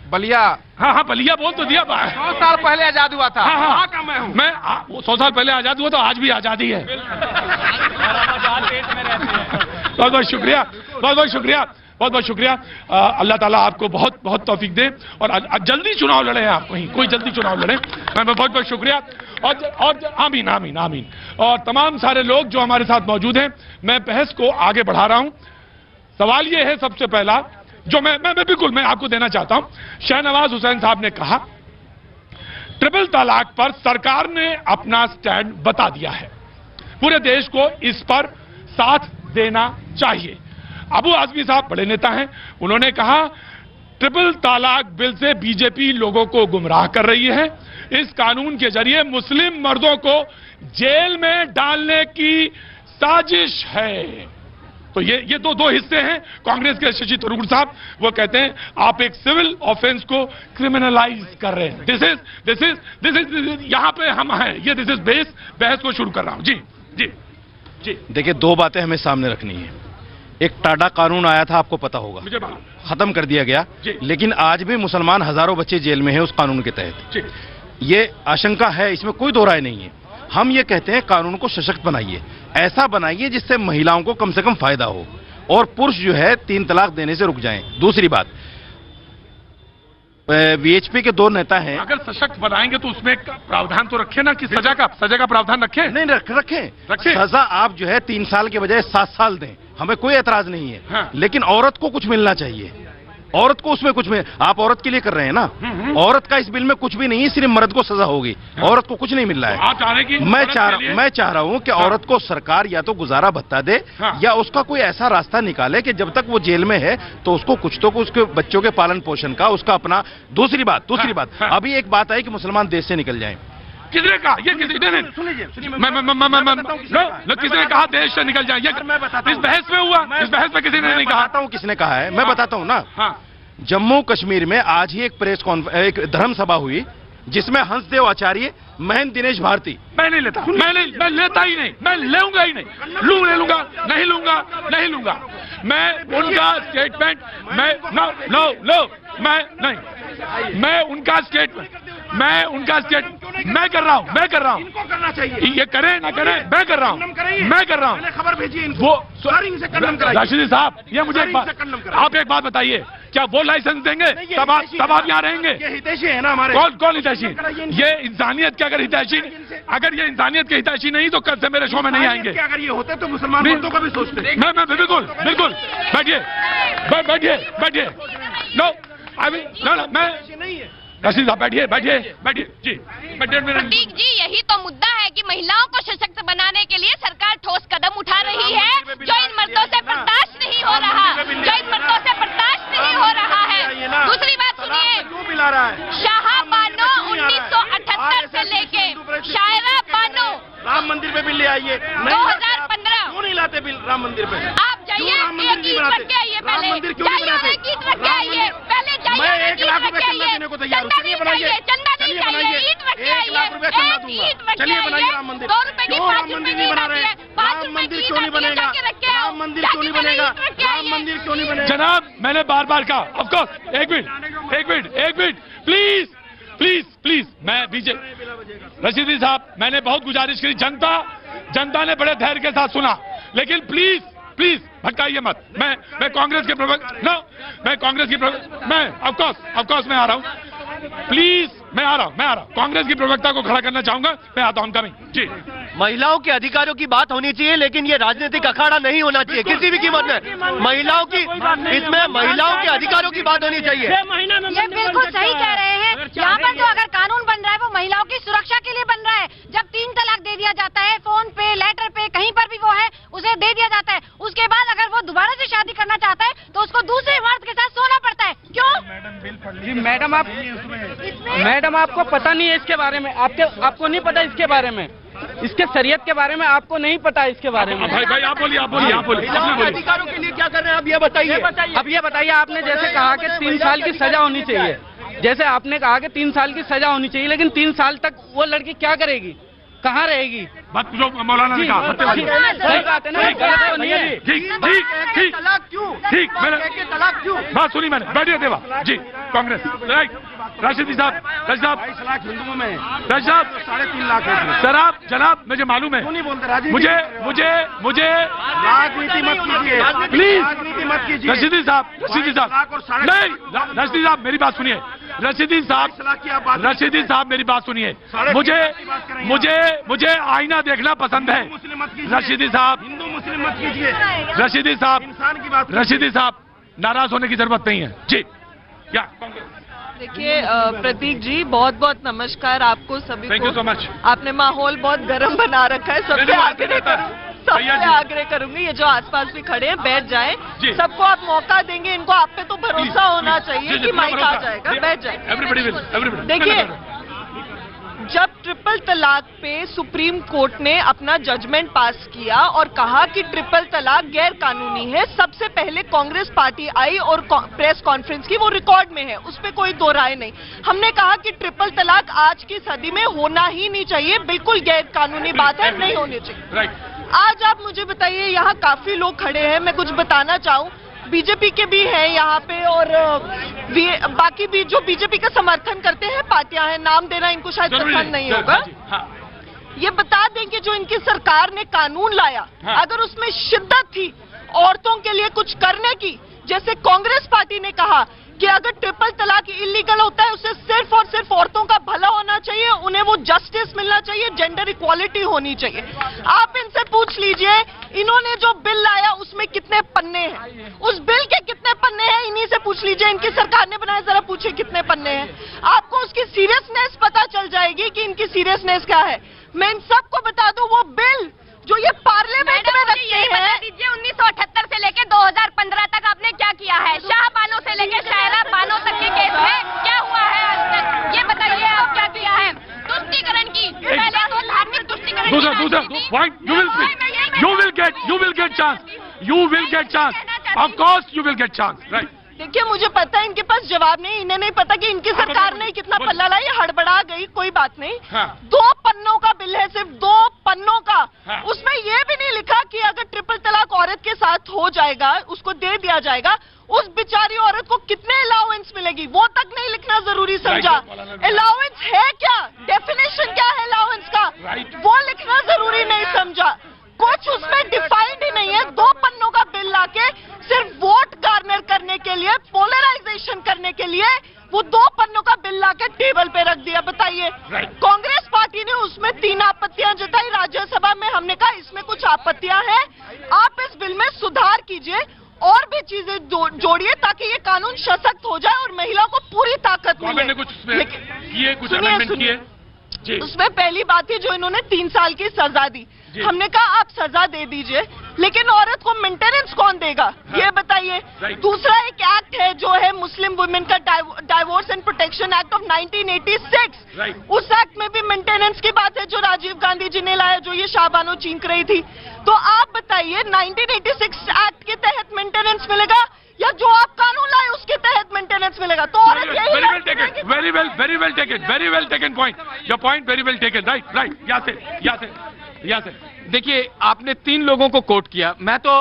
बलिया, हाँ बलिया बोल तो दिया, 100 साल पहले आजाद हुआ था। हाँ मैं 100 साल पहले आजाद हुआ तो आज भी आजादी है। बहुत बहुत शुक्रिया, बहुत बहुत शुक्रिया। अल्लाह ताला आपको बहुत बहुत तौफीक दे और जल्दी चुनाव लड़े आप, कहीं कोई जल्दी चुनाव लड़े। मैं बहुत बहुत शुक्रिया और आमीन आमीन आमीन। और तमाम सारे लोग जो हमारे साथ मौजूद हैं, मैं बहस को आगे बढ़ा रहा हूं। सवाल ये है सबसे पहला जो मैं बिल्कुल मैं आपको देना चाहता हूं। शहनवाज हुसैन साहब ने कहा ट्रिपल तलाक पर सरकार ने अपना स्टैंड बता दिया है, पूरे देश को इस पर साथ देना चाहिए। अबू आजमी साहब बड़े नेता हैं, उन्होंने कहा ट्रिपल तलाक बिल से बीजेपी लोगों को गुमराह कर रही है, इस कानून के जरिए मुस्लिम मर्दों को जेल में डालने की साजिश है। तो ये दो हिस्से हैं। कांग्रेस के शशि थरूर साहब वो कहते हैं आप एक सिविल ऑफेंस को क्रिमिनलाइज कर रहे हैं। दिस इज यहां पे हम हैं, ये दिस इज बेस बहस को शुरू कर रहा हूं। जी देखिए, दो बातें हमें सामने रखनी है। एक टाडा कानून आया था, आपको पता होगा, खत्म कर दिया गया, लेकिन आज भी मुसलमान हजारों बच्चे जेल में हैं उस कानून के तहत। ये आशंका है, इसमें कोई दो राय नहीं है। हम ये कहते हैं कानून को सशक्त बनाइए, ऐसा बनाइए जिससे महिलाओं को कम से कम फायदा हो और पुरुष जो है 3 तलाक देने से रुक जाएं। दूसरी बात, वीएचपी के 2 नेता हैं। अगर सशक्त बनाएंगे तो उसमें एक प्रावधान तो रखे ना कि सजा का प्रावधान रखें। नहीं, रखें। सजा आप जो है 3 साल के बजाय 7 साल दें, हमें कोई एतराज नहीं है। हाँ। लेकिन औरत को कुछ मिलना चाहिए, औरत को उसमें कुछ आप औरत के लिए कर रहे हैं ना। औरत का इस बिल में कुछ भी नहीं है, सिर्फ मर्द को सजा होगी। हाँ। औरत को कुछ नहीं मिल रहा है। आप चाह रहे हैं कि मैं चाह रहा हूं कि औरत को सरकार या तो गुजारा भत्ता दे, या उसका कोई ऐसा रास्ता निकाले कि जब तक वो जेल में है तो उसको कुछ तो उसके बच्चों के पालन पोषण का उसका अपना। दूसरी बात, अभी एक बात आई कि मुसलमान देश से निकल जाएं। किसने कहा? ये किसने? सुनिए, किसने कहा देश से निकल जाए? इस बहस में हुआ, इस बहस में किसी ने नहीं कहा। बताता हूँ किसने कहा है, मैं बताता हूँ ना। जम्मू कश्मीर में आज ही एक धर्म सभा हुई जिसमें हंसदेव आचार्य, महंत दिनेश भारती। मैं नहीं लेता, मैं लेता ही नहीं, मैं लेऊंगा ही नहीं। ले लूंगा, नहीं लूंगा। मैं उनका स्टेटमेंट, मैं उनका स्टेटमेंट मैं कर रहा हूं। इनको करना चाहिए, ये करें ना करें, मैं कर रहा हूं। खबर भेजिए वो से कन्नम कराइए। राशिदी साहब, ये मुझे आप एक बात बताइए, क्या वो लाइसेंस देंगे तब आप यहाँ रहेंगे? ये हितैषी है ना हमारे। कौन हितैषी? ये इंसानियत के अगर ये इंसानियत के हितैषी नहीं तो कल से मेरे शो में नहीं आएंगे। अगर ये होते तो मुसलमान मर्दों का भी सोचते। मैं बिल्कुल बैठिए। मैं रशीद साहब बैठिए जी। प्रतीक जी, यही तो मुद्दा है कि महिलाओं को सशक्त बनाने के लिए सरकार ठोस कदम उठा रही है, जो इन मर्दों से बर्दाश्त नहीं हो रहा है। दूसरी बात सुनिए, शाह बानो 1978 से लेके शायरा बानो राम मंदिर पे बिल ले आइए। 2015 क्यों नहीं लाते बिल राम मंदिर पे? आप जाइए, एक ईंट रख के आइए, पहले जाइए, एक ईंट रख के आइए, पहले जाइए, मैं 1 लाख रुपए चंदा देने को तैयार हूँ। चलिए बनाइए, ईंट रख के 1 लाख रुपए चंदा दूंगा। चलिए बनाइए राम मंदिर। 2 रुपए की क्यों राम मंदिर नहीं बना रहे? राम मंदिर क्यों नहीं बनेगा? राम मंदिर क्यों नहीं बनेगा? जनाब, मैंने बार कहा, ऑफकोर्स, एक मिनट प्लीज, मैं बीजेपी रशीदी साहब, मैंने बहुत गुजारिश करी, जनता ने बड़े धैर्य के साथ सुना, लेकिन प्लीज भटकाइए मत। मैं कांग्रेस के मैं ऑफकोर्स मैं आ रहा हूं। प्लीज, मैं आ रहा हूं। कांग्रेस की प्रवक्ता को खड़ा करना चाहूंगा, मैं आता हूं कमिंग जी। महिलाओं के अधिकारों की बात होनी चाहिए, लेकिन ये राजनीतिक अखाड़ा नहीं होना चाहिए किसी भी कीमत में। महिलाओं के अधिकारों की बात होनी चाहिए। ये बिल्कुल सही कह रहे हैं। यहाँ पर तो अगर कानून बन रहा है वो महिलाओं की सुरक्षा के लिए बन रहा है। जब 3 तलाक दे दिया जाता है, फोन पे, लेटर पे, कहीं पर भी वो है, उसे दे दिया जाता है, उसके बाद अगर वो दोबारा से शादी करना चाहता है तो उसको दूसरे मर्द के साथ सोना पड़ता है। क्यों? मैडम आपको पता नहीं है इसके बारे में, आपको नहीं पता इसके बारे में, इसके शरीयत के बारे में आपको नहीं पता इसके बारे में। भाई आप बोलिए। अधिकारों के लिए क्या कर रहे हैं आप ये बताइए। अब ये बताइए, आपने जैसे कहा कि 3 साल की सजा होनी चाहिए, जैसे आपने कहा कि 3 साल की सजा होनी चाहिए, लेकिन 3 साल तक वो लड़की क्या करेगी, कहाँ रहेगी? बात जो मौलाना ने कहा सही बात है ना, गलत तो नहीं है। ठीक, मैंने बात सुनी, मैंने बैठिए देवा जी। कांग्रेस राशिदी साहब, हिंदुओं में राज साहब 3.5 लाख है। शराब जनाब, मुझे मालूम है, क्यों नहीं बोलते राजनीति? मुझे राजनीति मत कीजिए प्लीज। राजनीति मत कीजिए। रशीदी साहब नहीं, रशीदी साहब मेरी बात सुनिए। रशीदी साहब मेरी बात सुनिए। मुझे आईना देखना पसंद है। रशीदी साहब, हिंदू मुस्लिम मत कीजिए। रशीदी साहब, इंसान की बात। रशीदी साहब, नाराज होने की जरूरत नहीं है जी। क्या देखिए प्रतीक जी, बहुत बहुत नमस्कार आपको सभी को। Thank you so much. आपने माहौल बहुत गर्म बना रखा है। सबसे आग्रह करूंगी, ये जो आसपास भी खड़े हैं बैठ जाएं। सबको आप मौका देंगे, इनको आप पे तो भरोसा होना चाहिए कि माइक आ जाएगा, बैठ जाए। देखिए, जब ट्रिपल तलाक पे सुप्रीम कोर्ट ने अपना जजमेंट पास किया और कहा कि ट्रिपल तलाक गैर कानूनी है, सबसे पहले कांग्रेस पार्टी आई और प्रेस कॉन्फ्रेंस की, वो रिकॉर्ड में है, उस पर कोई दो राय नहीं। हमने कहा कि ट्रिपल तलाक आज की सदी में होना ही नहीं चाहिए, बिल्कुल गैर कानूनी बात है, नहीं होनी चाहिए। आज आप मुझे बताइए, यहाँ काफी लोग खड़े हैं, मैं कुछ बताना चाहूँ, बीजेपी के भी हैं यहाँ पे और बाकी भी जो बीजेपी का समर्थन करते हैं पार्टियां हैं, नाम देना इनको शायद पसंद नहीं होगा। ये बता दें कि जो इनकी सरकार ने कानून लाया, अगर उसमें शिद्दत थी औरतों के लिए कुछ करने की, जैसे कांग्रेस पार्टी ने कहा कि अगर ट्रिपल तलाक इलीगल होता है उससे सिर्फ और सिर्फ औरतों का भला होना चाहिए, उन्हें वो जस्टिस मिलना चाहिए, जेंडर इक्वालिटी होनी चाहिए। आप इनसे पूछ लीजिए इन्होंने जो बिल लाया उसमें कितने पन्ने हैं, उस बिल के कितने पन्ने हैं, इन्हीं से पूछ लीजिए। इनकी सरकार ने बनाया, जरा पूछिए कितने पन्ने हैं, आपको उसकी सीरियसनेस पता चल जाएगी कि इनकी सीरियसनेस क्या है। मैं इन सबको बता दूं, वो बिल जो ये पार्लियामेंट में रखते हैं, 1978 से लेके 2015 तक आपने क्या किया है? शाहबानो से लेके शायरा बानो तक के केस में क्या हुआ है आज तक? ये बताइए आप क्या किया है? तुष्टीकरण की, पहले तो धार्मिक तुष्टीकरण। दूसरा point, you will get chance, of course you will get chance, right? देखिए मुझे पता है इनके पास जवाब नहीं, इन्हें नहीं पता कि इनकी सरकार ने कितना पल्ला लाया, हड़बड़ा गई, कोई बात नहीं। 2 पन्नों का बिल है, सिर्फ 2 पन्नों का। उसमें यह भी नहीं लिखा कि अगर ट्रिपल तलाक औरत के साथ हो जाएगा, उसको दे दिया जाएगा, उस बेचारी औरत को कितने अलाउंस मिलेगी, वो तक नहीं लिखना जरूरी समझा। अलाउंस है क्या, डेफिनेशन क्या है अलाउंस का, वो लिखना जरूरी नहीं समझा। कुछ उसमें डिफाइंड ही नहीं है। 2 पन्नों का बिल लाके सिर्फ वोट गार्नर करने के लिए, पोलराइजेशन करने के लिए वो 2 पन्नों का बिल लाके टेबल पे रख दिया। बताइए, कांग्रेस पार्टी ने उसमें 3 आपत्तियां जताई राज्यसभा में, हमने कहा इसमें कुछ आपत्तियां हैं, आप इस बिल में सुधार कीजिए और भी चीजें जोड़िए ताकि ये कानून सशक्त हो जाए और महिलाओं को पूरी ताकत मिले। उसमें पहली बात थी जो इन्होंने 3 साल की सजा दी, हमने कहा आप सजा दे दीजिए, लेकिन औरत को मेंटेनेंस कौन देगा, ये बताइए। दूसरा एक एक्ट है जो है मुस्लिम वुमेन का divorce and protection act of 1986, उस एक्ट में भी मेंटेनेंस की बात है जो राजीव गांधी जी ने लाया, जो ये शाहबानो चीख रही थी। तो आप बताइए 1986 एक्ट के तहत मेंटेनेंस मिलेगा या जो आप कानून लाए उसके तहत मेंटेनेंस मिलेगा? तो औरत very well taken point, your point very well taken, right, Yasir. देखिए आपने 3 लोगों को कोट किया, मैं तो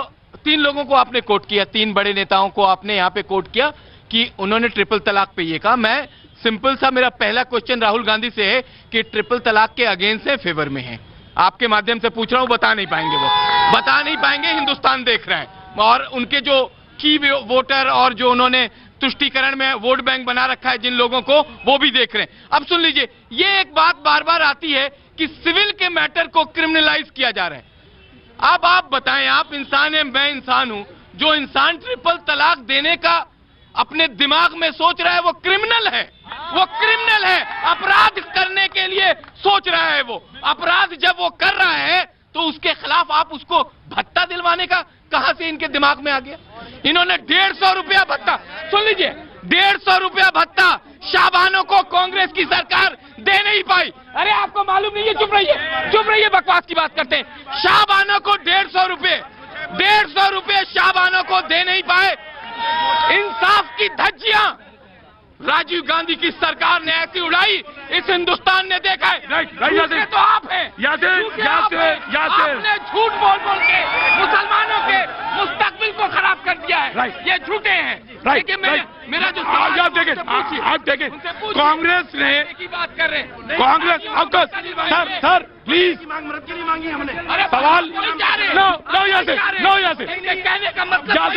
3 लोगों को आपने कोट किया, 3 बड़े नेताओं को आपने यहाँ पे कोट किया कि उन्होंने ट्रिपल तलाक पे ये कहा। मैं सिंपल सा, मेरा पहला क्वेश्चन राहुल गांधी से है कि ट्रिपल तलाक के अगेंस्ट है, फेवर में है? आपके माध्यम से पूछ रहा हूं, बता नहीं पाएंगे, वो बता नहीं पाएंगे, हिंदुस्तान देख रहा है और उनके जो की वोटर और जो उन्होंने तुष्टीकरण में वोट बैंक बना रखा है जिन लोगों को, वो भी देख रहे हैं। अब सुन लीजिए, ये एक बात बार बार आती है कि सिविल के मैटर को क्रिमिनलाइज किया जा रहा है। अब आप बताएं, आप इंसान हैं, मैं इंसान हूं, जो इंसान ट्रिपल तलाक देने का अपने दिमाग में सोच रहा है वो क्रिमिनल है, वो क्रिमिनल है, अपराध करने के लिए सोच रहा है। वो अपराध जब वो कर रहा है तो उसके खिलाफ आप उसको भत्ता दिलवाने का कहां से इनके दिमाग में आ गया? इन्होंने 150 रुपया भत्ता, सुन लीजिए, 150 रुपया भत्ता शाहबानो को कांग्रेस की सरकार दे नहीं पाई। अरे आपको मालूम नहीं है, चुप रहिए, बकवास की बात करते हैं। शाहबानो को 150 रुपये शाहबानो को दे नहीं पाए। इंसाफ की धज्जियां राजीव गांधी की सरकार ने ऐसी उड़ाई, इस हिंदुस्तान ने देखा है। दूसरे तो आप हैं, आपने झूठ बोल के मुसलमानों के मुस्तकबिल को खराब कर दिया है, ये झूठे हैं। लेकिन मेरा जो आप देखें, कांग्रेस ने की बात कर रहे हैं, कांग्रेस, सर प्लीज, सवाल नो यासिर, कहने का मतलब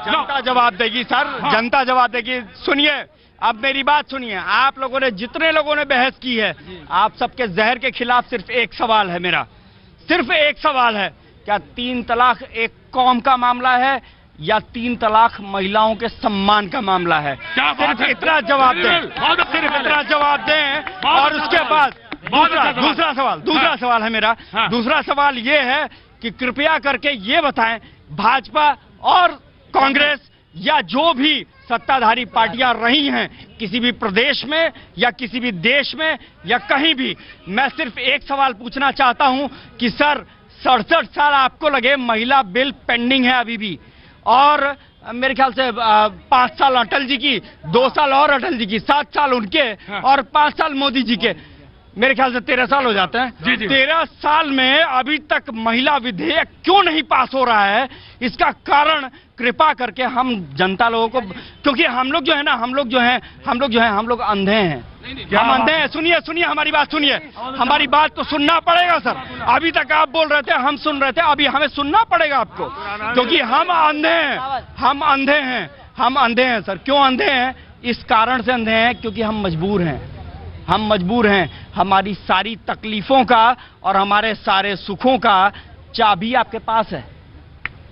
जनता जवाब देगी सर, जनता जवाब देगी। सुनिए, अब मेरी बात सुनिए, आप लोगों ने जितने लोगों ने बहस की है, आप सबके जहर के खिलाफ सिर्फ एक सवाल है मेरा, सिर्फ एक सवाल है, क्या 3 तलाक एक कौम का मामला है या 3 तलाक महिलाओं के सम्मान का मामला है? सिर्फ इतना जवाब दें, सिर्फ इतना जवाब दें। और उसके बाद दूसरा सवाल है मेरा, दूसरा सवाल ये है कि कृपया करके ये बताएं, भाजपा और कांग्रेस या जो भी सत्ताधारी पार्टियां रही हैं किसी भी प्रदेश में या किसी भी देश में या कहीं भी, मैं सिर्फ एक सवाल पूछना चाहता हूं कि सर 67 साल आपको लगे महिला बिल पेंडिंग है अभी भी, और मेरे ख्याल से 5 साल अटल जी की, 2 साल और अटल जी की, 7 साल उनके और 5 साल मोदी जी के, मेरे ख्याल से 13 साल हो जाते हैं। 13 साल में अभी तक महिला विधेयक क्यों नहीं पास हो रहा है, इसका कारण कृपा करके हम जनता लोगों को, क्योंकि हम लोग जो है ना, हम लोग अंधे हैं। हम अंधे हैं। सुनिए हमारी बात सुनिए, हमारी बात तो सुनना पड़ेगा सर। अभी तक आप बोल रहे थे, हम सुन रहे थे, अभी हमें सुनना पड़ेगा आपको, क्योंकि हम अंधे हैं सर। क्यों अंधे हैं? इस कारण से अंधे हैं क्योंकि हम मजबूर हैं। हमारी सारी तकलीफों का और हमारे सारे सुखों का चाबी आपके पास है।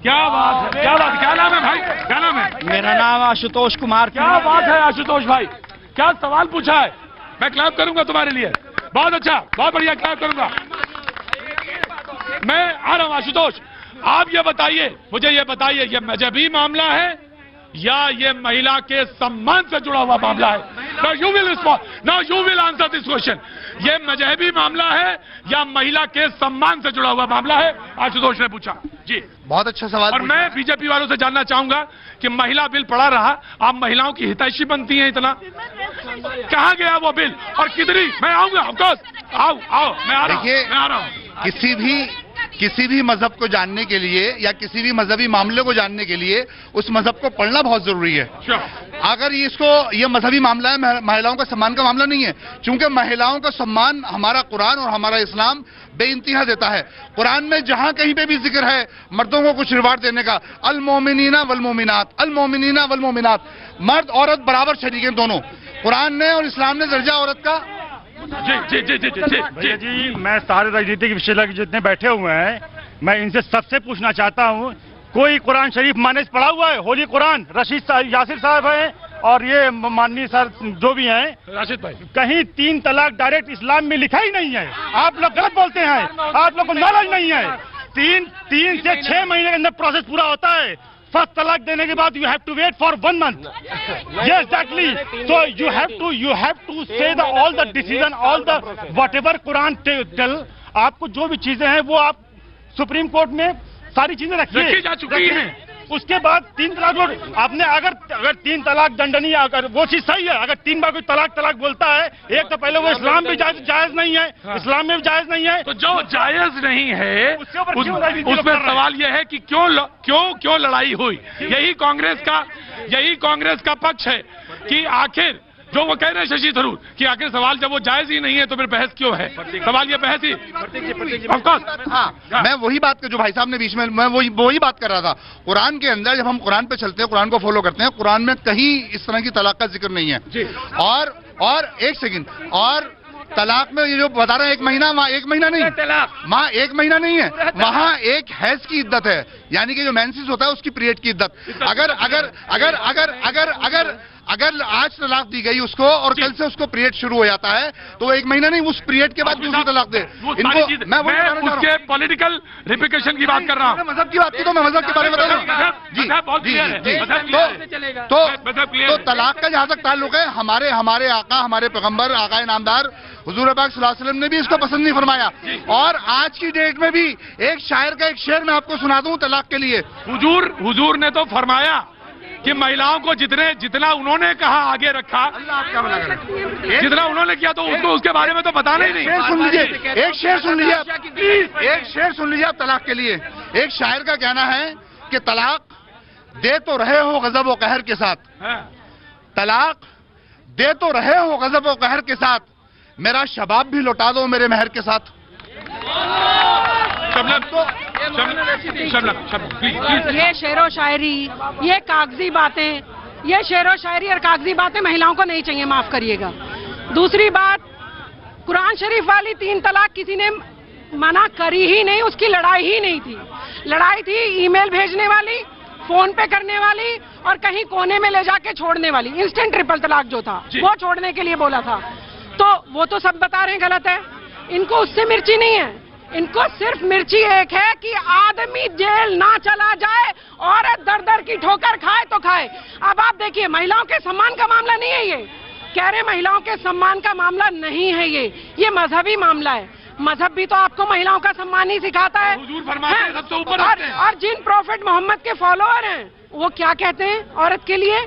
क्या बात है, क्या नाम है भाई, क्या नाम है? मेरा नाम आशुतोष कुमार। क्या बात है आशुतोष भाई, क्या सवाल पूछा है। मैं क्लैप करूंगा तुम्हारे लिए, बहुत अच्छा, बहुत बढ़िया, क्लैप करूंगा। मैं आ रहा हूं आशुतोष, आप ये बताइए, मुझे ये बताइए, ये मजहबी मामला है या ये महिला के सम्मान से जुड़ा हुआ मामला है? Now you will answer this question. ये मजहबी मामला है या महिला के सम्मान से जुड़ा हुआ मामला है? आशुतोष ने पूछा जी। बहुत अच्छा सवाल। और मैं बीजेपी वालों से जानना चाहूंगा कि महिला बिल पड़ा रहा, आप महिलाओं की हितैषी बनती हैं इतना, कहां गया वो बिल और कितनी? मैं आऊंगा, ऑफकोर्स, आओ मैं आ रहा हूं। किसी भी मजहब को जानने के लिए या किसी भी मजहबी मामले को जानने के लिए उस मजहब को पढ़ना बहुत जरूरी है। अगर ये मजहबी मामला है, महिलाओं का सम्मान का मामला नहीं है, क्योंकि महिलाओं का सम्मान हमारा कुरान और हमारा इस्लाम बेइंतहा देता है। कुरान में जहां कहीं पे भी जिक्र है मर्दों को कुछ रिवार्ड देने का, अल मोमिनीना वल मोमिनात, मर्द औरत बराबर शरीक हैं दोनों। कुरान ने और इस्लाम ने दर्जा औरत का। भैया जी, मैं सारे राजनीतिक विशेषज्ञ जितने बैठे हुए हैं, मैं इनसे सबसे पूछना चाहता हूं, कोई कुरान शरीफ माने पढ़ा हुआ है? होली कुरान रशीद यासिर साहब हैं और ये माननीय सर जो भी हैं राशिद भाई, कहीं 3 तलाक डायरेक्ट इस्लाम में लिखा ही नहीं है। आप लोग गलत बोलते हैं, आप लोग को नॉलेज नहीं है। 3 से 6 महीने के अंदर प्रोसेस पूरा होता है। फर्स्ट तलाक देने के बाद you have to wait for 1 month। yes, exactly। so you have to say all the decision, all the whatever Quran tell। आपको जो भी चीजें हैं वो आप सुप्रीम कोर्ट में सारी चीजें रखी जा चुकी हैं। उसके बाद 3 तलाक आपने अगर 3 तलाक दंडनीय, अगर वो चीज सही है, अगर 3 बार कोई तलाक बोलता है, एक तो पहले वो इस्लाम में जायज नहीं है, इस्लाम में भी जायज नहीं है। तो जो जायज नहीं है उसमें सवाल यह है कि क्यों लड़ाई हुई? यही कांग्रेस का पक्ष है कि आखिर जो वो कह रहे हैं शशि थरूर कि आखिर सवाल जब वो जायज ही नहीं है तो फिर बहस क्यों है? सवाल ये बहस ही। मैं वही बात जो भाई साहब ने बीच में, मैं वही बात कर रहा था। कुरान के अंदर जब हम कुरान पे चलते हैं, कुरान को फॉलो करते हैं, कुरान में कहीं इस तरह की तलाक का जिक्र नहीं है। और एक सेकंड, और तलाक में ये जो बता रहे हैं 1 महीना, वहाँ 1 महीना नहीं, वहाँ 1 महीना नहीं है, वहाँ एक हैज की इद्दत है, यानी कि जो मेंसेस होता है उसकी पीरियड की इद्दत। अगर आज तलाक दी गई उसको और कल से उसको पीरियड शुरू हो जाता है तो वो 1 महीना नहीं, उस पीरियड के बाद दूसरी तलाक दे। इनको मैं उसके पॉलिटिकल रिप्लिकेशन की बात कर रहा हूँ, मजहब की बात की, तो मैं मजहब के बारे में बता रहा हूँ। तो तलाक का जहां तक ताल्लुक है, हमारे आका, हमारे पैगंबर आका नामदार हुजूर पाक सल्लल्लाहु अलैहि वसल्लम ने भी इसको पसंद नहीं फरमाया। और आज की डेट में भी एक शायर का एक शेर मैं आपको सुना दूं तलाक के लिए। हुजूर ने तो फरमाया कि महिलाओं को जितना उन्होंने कहा आगे रखा, जितना उन्होंने किया तो उसको उसके बारे में तो बताना ही नहीं। एक शेर सुन लीजिए आप तलाक के लिए। एक शायर का कहना है कि तलाक दे तो रहे हो गजब व कहर के साथ, तलाक दे तो रहे हो गजब व कहर के साथ, मेरा शबाब भी लौटा दो मेरे महर के साथ। ये शेरो शायरी, ये कागजी बातें, ये शेरो शायरी और कागजी बातें महिलाओं को नहीं चाहिए, माफ करिएगा। दूसरी बात, कुरान शरीफ वाली 3 तलाक किसी ने मना करी ही नहीं, उसकी लड़ाई ही नहीं थी। लड़ाई थी ईमेल भेजने वाली, फोन पे करने वाली और कहीं कोने में ले जाके छोड़ने वाली। इंस्टेंट ट्रिपल तलाक जो था वो छोड़ने के लिए बोला था, तो वो तो सब बता रहे हैं गलत है। इनको उससे मिर्ची नहीं है, इनको सिर्फ मिर्ची एक है कि आदमी जेल ना चला जाए, औरत दर की ठोकर खाए तो खाए। अब आप देखिए, महिलाओं के सम्मान का मामला नहीं है ये, कह रहे महिलाओं के सम्मान का मामला नहीं है ये मजहबी मामला है। मजहब भी तो आपको महिलाओं का सम्मान ही सिखाता है। और जिन प्रॉफिट मोहम्मद के फॉलोअर हैं वो क्या कहते हैं औरत के लिए?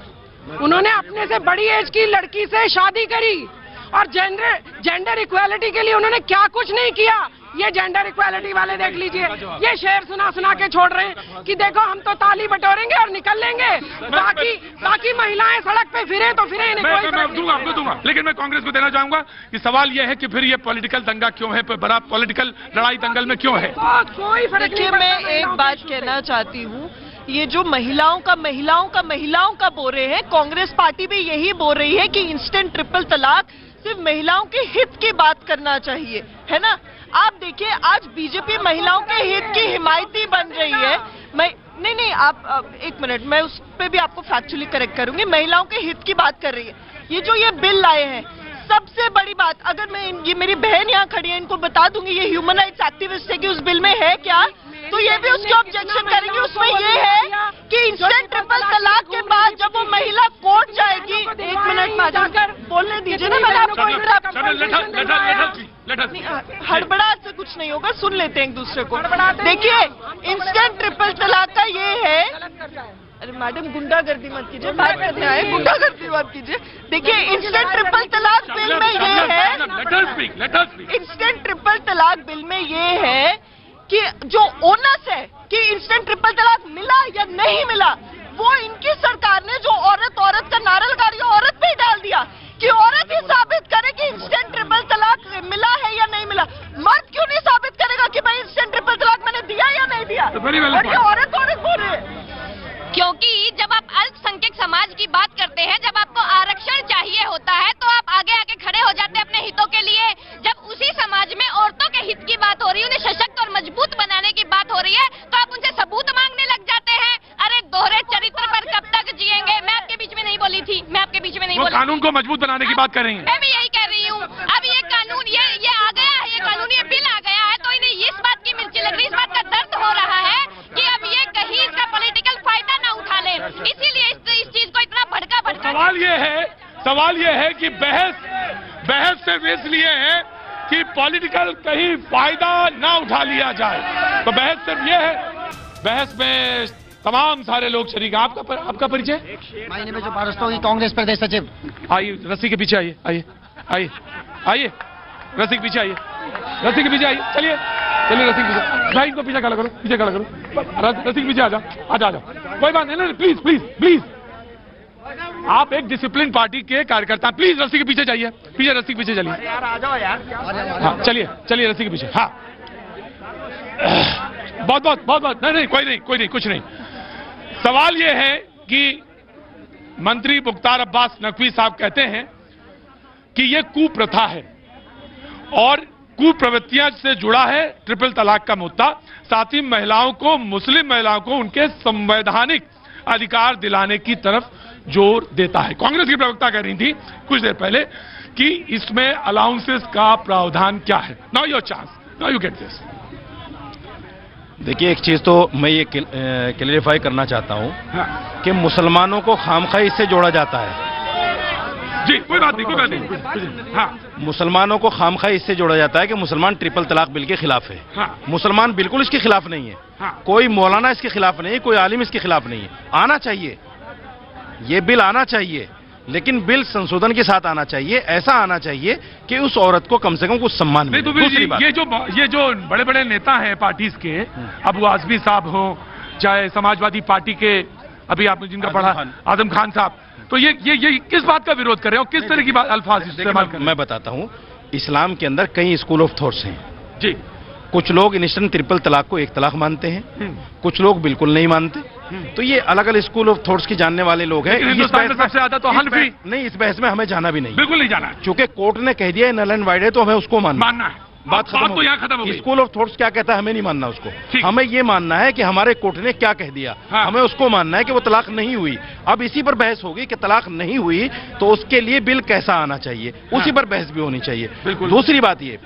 उन्होंने अपने से बड़ी एज की लड़की से शादी करी, और जेंडर इक्वालिटी के लिए उन्होंने क्या कुछ नहीं किया। ये जेंडर इक्वालिटी वाले देख लीजिए, ये शेर सुना के छोड़ रहे हैं कि देखो हम तो ताली बटोरेंगे और निकल लेंगे, बाकी महिलाएं सड़क पे फिरे तो फिरे, मैं दूंगा। लेकिन मैं कांग्रेस को देना चाहूंगा कि सवाल यह है कि फिर ये पॉलिटिकल दंगा क्यों है, बड़ा पॉलिटिकल लड़ाई दंगल में क्यों है? कोई फर्क नहीं। मैं एक बात कहना चाहती हूँ, ये जो महिलाओं का बोल रहे हैं, कांग्रेस पार्टी भी यही बोल रही है कि इंस्टेंट ट्रिपल तलाक सिर्फ महिलाओं के हित की बात करना चाहिए, है ना। आप देखिए आज बीजेपी महिलाओं के हित की हिमायती बन रही है। नहीं आप एक मिनट, मैं उस पर भी आपको फैक्चुअली करेक्ट करूंगी। महिलाओं के हित की बात कर रही है। ये बिल लाए हैं, सबसे बड़ी बात, अगर मैं ये मेरी बहन यहाँ खड़ी है, इनको बता दूंगी, ये ह्यूमन राइट्स एक्टिविस्ट है कि उस बिल में है क्या, तो ये भी उसके ऑब्जेक्शन करेंगे। उसमें ये है कि इंस्टेंट ट्रिपल तलाक के बाद जब वो महिला कोर्ट जाएगी, एक मिनट जाकर बोलने दीजिए ना, मैंने आपको हड़बड़ाहट से कुछ नहीं होगा, सुन लेते हैं एक दूसरे को। देखिए इंस्टेंट ट्रिपल तलाक का ये है, अरे मैडम गुंडागर्दी मत कीजिए, बात करने आए, गुंडागर्दी मत कीजिए। देखिए इंस्टेंट ट्रिपल तलाक बिल में ये है, इंस्टेंट ट्रिपल तलाक बिल में ये है कि जो ओनस है कि इंस्टेंट ट्रिपल तलाक मिला या नहीं मिला, वो इनकी सरकार ने जो औरत का नारा लगा रही है, औरत पे ही डाल दिया कि औरत ही साबित करे कि इंस्टेंट ट्रिपल तलाक मिला है या नहीं मिला। मर्द क्यों नहीं साबित करेगा कि भाई इंस्टेंट ट्रिपल तलाक मैंने दिया या नहीं दिया, और ये औरत बोल रही है। क्योंकि जब आप अल्पसंख्यक समाज की बात करते हैं, जब आपको आरक्षण चाहिए होता है, तो आप आगे खड़े हो जाते हैं अपने हितों के लिए। जब उसी समाज में औरतों के हित की बात हो रही है, उन्हें सशक्त और मजबूत बनाने की बात हो रही है, तो आप उनसे सबूत मांगने लग जाते हैं। अरे दोहरे चरित्र पर कब तक जिएंगे। मैं आपके बीच में नहीं बोली थी, कानून को मजबूत बनाने की बात कर रही है। मैं भी यही कह रही हूँ। अब ये कानून ये आ गया है, ये कानून ये बिल आ गया है, तो इन्हें इस बात की मिर्ची लग रही, इस बात का दर्द हो रहा है कि अब ये कहीं इसका पॉलिटिकल फायदा ना उठा ले, इसीलिए इस चीज को इतना भड़का। सवाल ये है कि बहस सिर्फ इसलिए है कि पॉलिटिकल कहीं फायदा ना उठा लिया जाए, तो बहस सिर्फ ये है। बहस में तमाम सारे लोग शरीक हैं। आपका परिचय? मायने में जो भारत की कांग्रेस प्रदेश सचिव। आइए रस्सी के पीछे आइए रस्सी के पीछे आइए, चलिए रस्सी के पीछे। भाई इनको पीछे खड़ा करो, रस्सी के पीछे आ जाओ। कोई बात नहीं, प्लीज आप एक डिसिप्लिन पार्टी के कार्यकर्ता, प्लीज रस्सी के पीछे जाइए, रस्सी के पीछे चलिए। हाँ चलिए रस्सी के पीछे। हाँ बहुत नहीं कोई नहीं कुछ नहीं। सवाल ये है कि मंत्री मुख्तार अब्बास नकवी साहब कहते हैं कि ये कुप्रथा है और कुप्रवृत्तियां से जुड़ा है ट्रिपल तलाक का मुद्दा। साथ ही मुस्लिम महिलाओं को उनके संवैधानिक अधिकार दिलाने की तरफ जोर देता है। कांग्रेस की प्रवक्ता कह रही थी कुछ देर पहले कि इसमें अलाउंसेस का प्रावधान क्या है। Now your chance, now you get this. देखिए एक चीज तो मैं ये क्लियरिफाई करना चाहता हूं कि मुसलमानों को खामखाई इससे जोड़ा जाता है। जी कोई बात नहीं। हाँ मुसलमानों को खामखाई इससे जोड़ा जाता है कि मुसलमान ट्रिपल तलाक बिल के खिलाफ है। हाँ। मुसलमान बिल्कुल इसके खिलाफ नहीं है। हाँ। कोई मौलाना इसके खिलाफ नहीं है, कोई आलिम इसके खिलाफ नहीं है। आना चाहिए, ये बिल आना चाहिए, लेकिन बिल संशोधन के साथ आना चाहिए। ऐसा आना चाहिए कि उस औरत को कम से कम कुछ सम्मान मिले। दूसरी बात, ये जो बड़े बड़े नेता हैं पार्टीज के, अबू आजमी साहब हो, चाहे समाजवादी पार्टी के अभी आपने जिनका पढ़ा आजम खान साहब, तो ये किस बात का विरोध कर रहे हो, किस तरह की बात अल्फाज इस्तेमाल कर रहे हैं? मैं बताता हूँ, इस्लाम के अंदर कई स्कूल ऑफ थॉट्स हैं। जी कुछ लोग इंस्टेंट ट्रिपल तलाक को एक तलाक मानते हैं, कुछ लोग बिल्कुल नहीं मानते। तो ये अलग अलग स्कूल ऑफ थॉट्स के जानने वाले लोग हैं। हिंदुस्तान में सबसे ज्यादा तो हनफी नहीं, इस बहस में हमें जाना भी नहीं, बिल्कुल नहीं जाना। चूंकि कोर्ट ने कह दिया है नल एंड वाइड है, तो हमें उसको मानना है। बात तो यहाँ खत्म हो गई। स्कूल ऑफ थॉट्स क्या कहता है हमें नहीं मानना उसको, हमें ये मानना है कि हमारे कोर्ट ने क्या कह दिया। हाँ। हमें उसको मानना है कि वो तलाक नहीं हुई। अब इसी पर बहस होगी कि तलाक नहीं हुई तो उसके लिए बिल कैसा आना चाहिए, उसी पर बहस भी होनी चाहिए। दूसरी बात ये,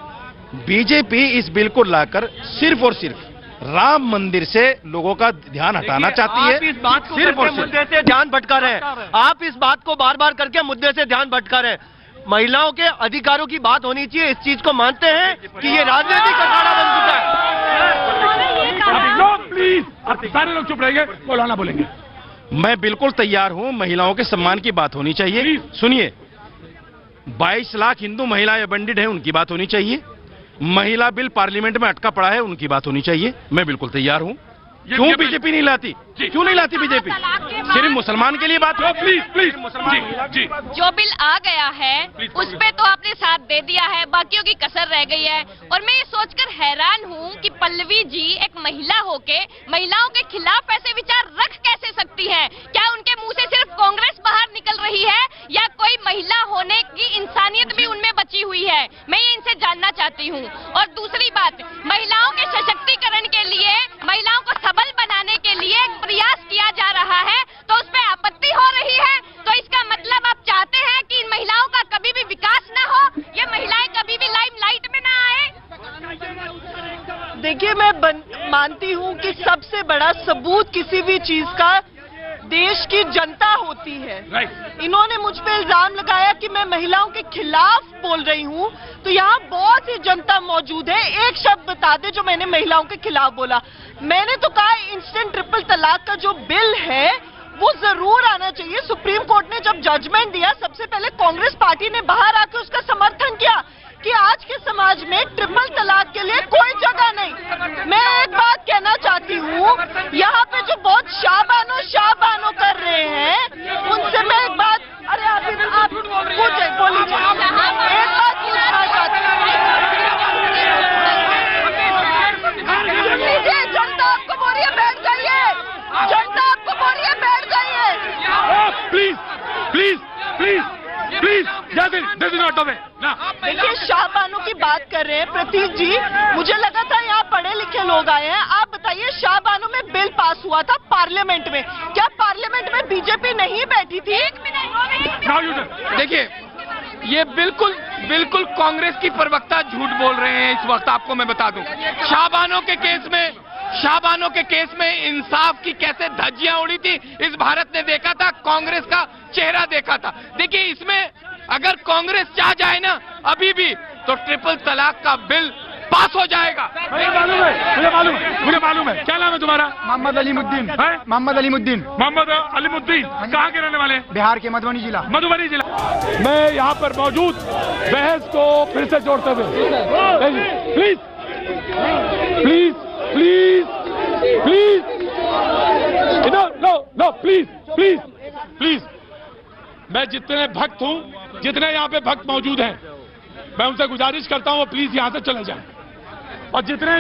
बीजेपी इस बिल को लाकर सिर्फ और सिर्फ राम मंदिर से लोगों का ध्यान हटाना चाहती है। आप इस बात को सिर्फ और मुद्दे से ध्यान भटका रहे हैं। आप इस बात को बार बार करके मुद्दे से ध्यान भटका रहे हैं। महिलाओं के अधिकारों की बात होनी चाहिए। इस चीज को मानते हैं कि ये राजनीतिक अखाड़ा बन चुका है। प्लीज सारे लोग चुप रहेंगे, मौलाना बोलेंगे। मैं बिल्कुल तैयार हूं, महिलाओं के सम्मान की बात होनी चाहिए। सुनिए, 22 लाख हिंदू महिलाएं बंडिड हैं, उनकी बात होनी चाहिए। महिला बिल पार्लियामेंट में अटका पड़ा है, उनकी बात होनी चाहिए। मैं बिल्कुल तैयार हूं। क्यों बीजेपी नहीं लाती? क्यों नहीं लाती बीजेपी? सिर्फ मुसलमान के लिए बात हो। प्लीज प्लीज जी। जो बिल आ गया है उस पे तो आपने साथ दे दिया है, बाकियों की कसर रह गई है। और मैं ये सोचकर हैरान हूँ कि पल्लवी जी एक महिला होके महिलाओं के खिलाफ ऐसे विचार रख कैसे सकती हैं? क्या उनके मुंह से सिर्फ कांग्रेस बाहर निकल रही है या कोई महिला होने की इंसानियत भी उनमें बची हुई है? मैं ये इनसे जानना चाहती हूँ। और दूसरी बात, महिलाओं के सशक्तिकरण के लिए, महिलाओं को सबल बनाने के लिए एक प्रयास किया जा रहा है, तो उस पर आपत्ति हो रही है। तो इसका मतलब आप चाहते हैं कि इन महिलाओं का कभी भी विकास ना हो, ये महिलाएं कभी भी लाइमलाइट में ना आए? देखिए, मैं मानती हूँ कि सबसे बड़ा सबूत किसी भी चीज का देश की जनता होती है। इन्होंने मुझ पे इल्जाम लगाया कि मैं महिलाओं के खिलाफ बोल रही हूँ, तो यहाँ बहुत सी जनता मौजूद है। एक शब्द बता दे जो मैंने महिलाओं के खिलाफ बोला। मैंने तो कहा इंस्टेंट ट्रिपल तलाक का जो बिल है वो जरूर आना चाहिए। सुप्रीम कोर्ट ने जब जजमेंट दिया, सबसे पहले कांग्रेस पार्टी ने बाहर आकर उसका समर्थन किया कि आज के समाज में ट्रिपल तलाक के लिए कोई जगह नहीं। मैं एक बात कहना चाहती हूँ, यहाँ पे जो बहुत शाहबानो कर रहे हैं, उनसे मैं एक बात, अरे आप पूछे बोलीजिए, एक बात पूछना चाहती हूँ। जनता आपको बोल रही है बैठ जाइए, जनता आपको बोल रही है बैठ जाइए। प्लीज प्लीज प्लीज प्लीज, देखिए, शाहबानो की बात कर रहे हैं प्रतीक जी। मुझे लगा था यहाँ पढ़े लिखे लोग आए हैं। आप बताइए, शाहबानो में बिल पास हुआ था पार्लियामेंट में, क्या पार्लियामेंट में बीजेपी नहीं बैठी थी? देखिए, ये बिल्कुल कांग्रेस की प्रवक्ता झूठ बोल रहे हैं इस वक्त। आपको मैं बता दूं, शाहबानो के केस में इंसाफ की कैसे धज्जियां उड़ी थी इस भारत ने देखा था, कांग्रेस का चेहरा देखा था। देखिए, इसमें अगर कांग्रेस चाह जाए ना अभी भी, तो ट्रिपल तलाक का बिल पास हो जाएगा। मुझे मालूम है। क्या नाम है तुम्हारा? मोहम्मद अलीमुद्दीन। मोहम्मद अलीमुद्दीन। मोहम्मद अलीमुद्दीन कहाँ के रहने वाले हैं? बिहार के मधुबनी जिला। मधुबनी जिला। मैं यहाँ पर मौजूद बहस को फिर से जोड़ते हुए please please please please no please please please, मैं जितने भक्त हूँ, जितने यहाँ पे भक्त मौजूद हैं, मैं उनसे गुजारिश करता हूँ वो प्लीज यहाँ से चले जाएं। और जितने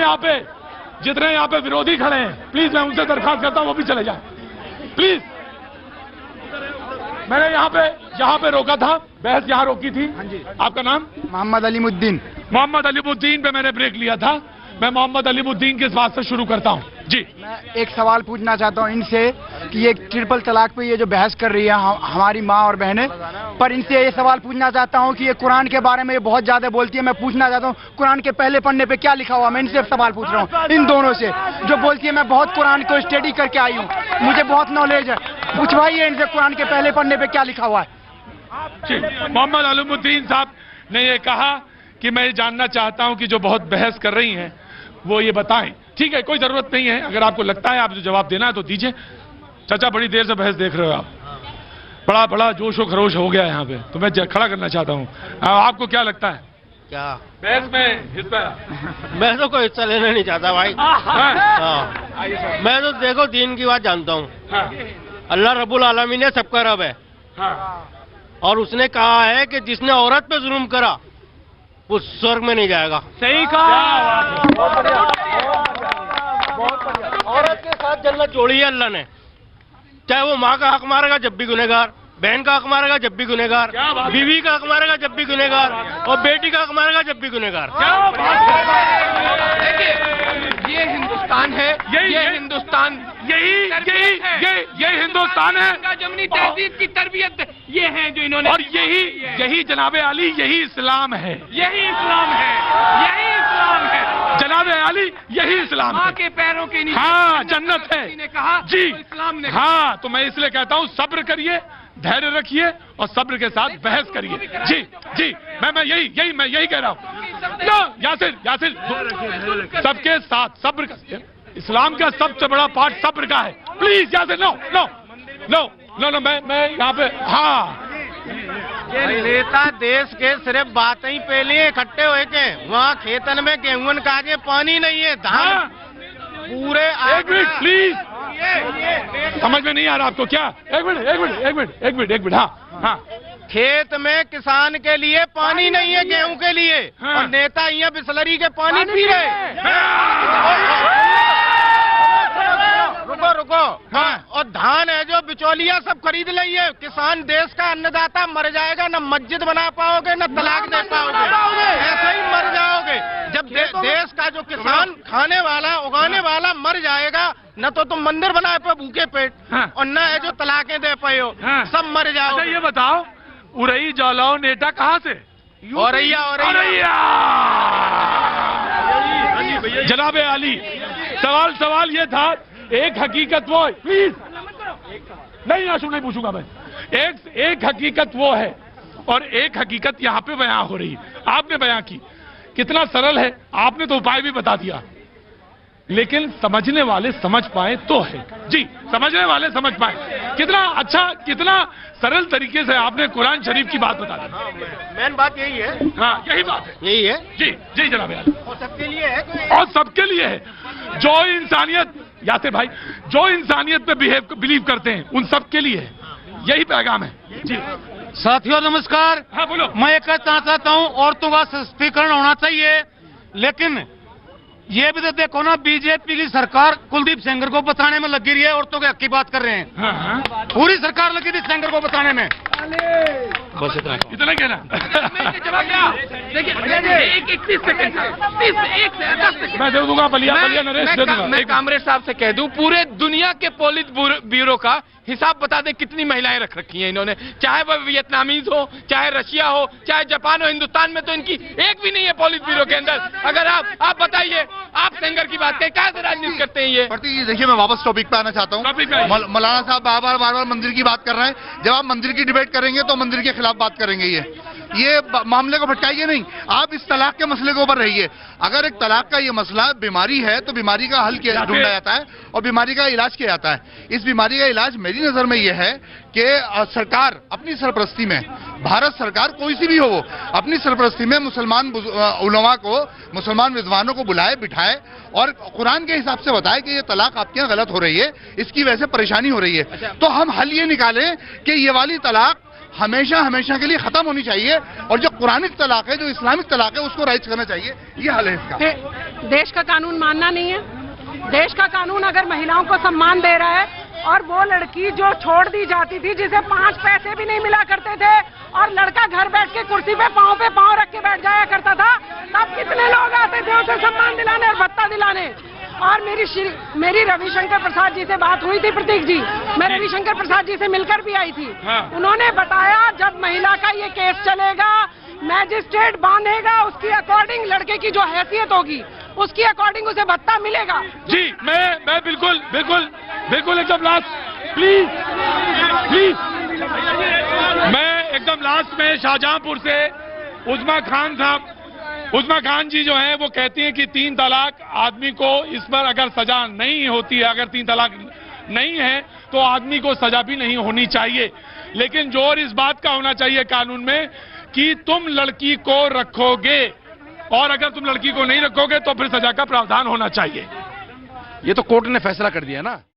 यहाँ पे विरोधी खड़े हैं, प्लीज मैं उनसे दरखास्त करता हूँ वो भी चले जाएं प्लीज। मैंने यहाँ पे रोका था, बहस यहाँ रोकी थी। आपका नाम? मोहम्मद अलीमुद्दीन। मोहम्मद अलीमुद्दीन पे मैंने ब्रेक लिया था। मैं मोहम्मद अलीमुद्दीन के इस बात से शुरू करता हूँ जी। मैं एक सवाल पूछना चाहता हूँ इनसे कि ये ट्रिपल तलाक पे ये जो बहस कर रही है हमारी माँ और बहनें, पर इनसे ये सवाल पूछना चाहता हूँ कि ये कुरान के बारे में ये बहुत ज्यादा बोलती है। मैं पूछना चाहता हूँ कुरान के पहले पन्ने पे क्या लिखा हुआ? मैं इनसे सवाल पूछ रहा हूँ, इन दोनों से जो बोलती है। मैं बहुत कुरान को स्टडी करके आई हूँ, मुझे बहुत नॉलेज है। पूछवाइए इनसे कुरान के पहले पन्ने पे क्या लिखा हुआ है। मोहम्मद अलीमुद्दीन साहब ने ये कहा कि मैं ये जानना चाहता हूँ कि जो बहुत बहस कर रही हैं वो ये बताएं। ठीक है, कोई जरूरत नहीं है, अगर आपको लगता है आप जो जवाब देना है तो दीजिए। चाचा, बड़ी देर से बहस देख रहे हो आप, बड़ा जोश और खरोश हो गया है यहाँ पे, तो मैं खड़ा करना चाहता हूँ। आपको क्या लगता है? क्या बहस में हिस्सा? मैं तो कोई हिस्सा लेना नहीं चाहता भाई। मैं तो देखो दीन की बात जानता हूँ। अल्लाह रब्बुल आलमीन है, सबका रब है। और उसने कहा है कि जिसने औरत पे जुल्म करा वो स्वर्ग में नहीं जाएगा। सही कहा। औरत के साथ जन्नत जोड़ी है अल्लाह ने। चाहे वो माँ का हक मारेगा जब भी गुनहगार, बहन का हक मारेगा जब भी गुनहगार, बीवी का हक मारेगा जब भी गुनहगार, और बेटी का हक मारेगा जब भी गुनहगार। ये हिंदुस्तान है, ये हिंदुस्तान, यही हिंदुस्तान है। जमनी तहजीब की तरबियत ये है जो इन्होंने, और यही जनाबे अली, यही इस्लाम है। यही इस्लाम है, यही इस्लाम है जनाबे अली, यही इस्लाम है। माँ के पैरों के नीचे हाँ जन्नत है ने कहा जी। तो इस्लाम ने हाँ, तो मैं इसलिए कहता हूँ सब्र करिए, धैर्य रखिए और सब्र के साथ बहस करिए। जी मैं यही कह रहा हूँ ना। यासिर सबके साथ सब्र का, इस्लाम का सबसे बड़ा पार्ट सब्र का है। प्लीज यासिर, नो मैं यहाँ पे, हाँ ये नेता देश के सिर्फ बातें ही पे लिए इकट्ठे हुए के वहाँ खेतन में गेहूं का आगे पानी नहीं है, धान पूरे। एक मिनट प्लीज, समझ में नहीं आ रहा आपको क्या? एक मिनट। हाँ, खेत में किसान के लिए पानी नहीं है, गेहूं के लिए। और नेता यहाँ बिस्लरी के पानी पी रहे। रुको। हाँ, और धान है जो बिचौलिया सब खरीद ली है। किसान देश का अन्नदाता मर जाएगा, न मस्जिद बना पाओगे, न तलाक दे पाओगे, ऐसे ही मर जाओगे। जब देश का जो किसान खाने वाला, उगाने वाला मर जाएगा, न तो तुम मंदिर बनाए पे भूखे पेट, और न है जो तलाकें दे पाए हो, सब मर जाओगे। ये बताओ, उरई जौलाओ नेता कहाँ से? औरैया। जनाबे आली, सवाल ये था, एक हकीकत वो है, प्लीज नहीं आंसू नहीं पूछूंगा मैं। एक हकीकत वो है और एक हकीकत यहाँ पे बयां हो रही है। आपने बयां की, कितना सरल है, आपने तो उपाय भी बता दिया, लेकिन समझने वाले समझ पाए तो है जी, समझने वाले समझ पाए। कितना अच्छा, कितना सरल तरीके से आपने कुरान शरीफ की बात बता दी। मेन बात यही है। हाँ, यही बात है, यही है जी जनाब यार। और सबके लिए है, और सबके लिए है। जो इंसानियत, यासिर भाई, जो इंसानियत पे बिलीव करते हैं, उन सबके लिए है। यही पैगाम है जी। साथियों नमस्कार। हाँ बोलो। मैं एक कहना चाहता हूँ, औरतों का सशक्तिकरण होना चाहिए, लेकिन ये भी तो देखो ना, बीजेपी की सरकार कुलदीप सेंगर को बचाने में लगी रही है, औरतों के हक की बात कर रहे हैं। पूरी सरकार लगी थी सेंगर को बचाने में। बस इतना कहना। मैं दे दूंगा बलिया नरेश दे दूंगा। मैं कामरेड साहब से कह दूं, पूरे दुनिया के पोलित ब्यूरो का हिसाब बता दें कितनी महिलाएं रख रखी हैं इन्होंने, चाहे वह वियतनामीज हो, चाहे रशिया हो, चाहे जापान हो। हिंदुस्तान में तो इनकी एक भी नहीं है पोलित ब्यूरो के अंदर। अगर आप बताइए, आप सेंगर की बात करें, कैसे राजनीति करते हैं ये? देखिए, मैं वापस टॉपिक पे आना चाहता हूँ। मौलाना साहब बार बार मंदिर की बात कर रहे हैं। जब आप मंदिर की डिबेट करेंगे तो मंदिर के खिलाफ बात करेंगे। ये मामले को भटकाइए नहीं, आप इस तलाक के मसले के ऊपर रहिए। अगर एक तलाक का ये मसला बीमारी है तो बीमारी का हल ढूंढा जाता है और बीमारी का इलाज किया जाता है। इस बीमारी का इलाज मेरी नजर में यह है कि सरकार अपनी सरपरस्ती में, भारत सरकार कोई सी भी हो, वो अपनी सरपरस्ती में मुसलमान उलमा को, मुसलमान विद्वानों को बुलाए, बिठाए और कुरान के हिसाब से बताए कि ये तलाक आपके यहाँ गलत हो रही है, इसकी वजह से परेशानी हो रही है। तो हम हल ये निकालें कि ये वाली तलाक हमेशा के लिए खत्म होनी चाहिए और जो कुरानिक तलाक है, जो इस्लामिक तलाक है, उसको राइज करना चाहिए। ये हल है इसका। देश का कानून मानना नहीं है। देश का कानून अगर महिलाओं को सम्मान दे रहा है, और वो लड़की जो छोड़ दी जाती थी, जिसे 5 पैसे भी नहीं मिला करते थे, और लड़का घर बैठ के कुर्सी पे पांव रख के बैठ जाया करता था, तब कितने लोग आते थे उसे सम्मान दिलाने और भत्ता दिलाने। और मेरी रविशंकर प्रसाद जी से बात हुई थी, प्रतीक जी, मैं रविशंकर प्रसाद जी से मिलकर भी आई थी। उन्होंने बताया, जब महिला का ये केस चलेगा, मैजिस्ट्रेट बांधेगा, उसकी अकॉर्डिंग लड़के की जो हैसियत होगी, उसकी अकॉर्डिंग उसे भत्ता मिलेगा। जी, मैं बिल्कुल एकदम लास्ट, प्लीज, मैं एकदम लास्ट में शाहजहांपुर से उस्मा खान जी जो हैं वो कहती हैं कि 3 तलाक आदमी को, इस पर अगर सजा नहीं होती है, अगर 3 तलाक नहीं है तो आदमी को सजा भी नहीं होनी चाहिए। लेकिन जोर इस बात का होना चाहिए कानून में कि तुम लड़की को रखोगे, और अगर तुम लड़की को नहीं रखोगे तो फिर सजा का प्रावधान होना चाहिए। ये तो कोर्ट ने फैसला कर दिया ना।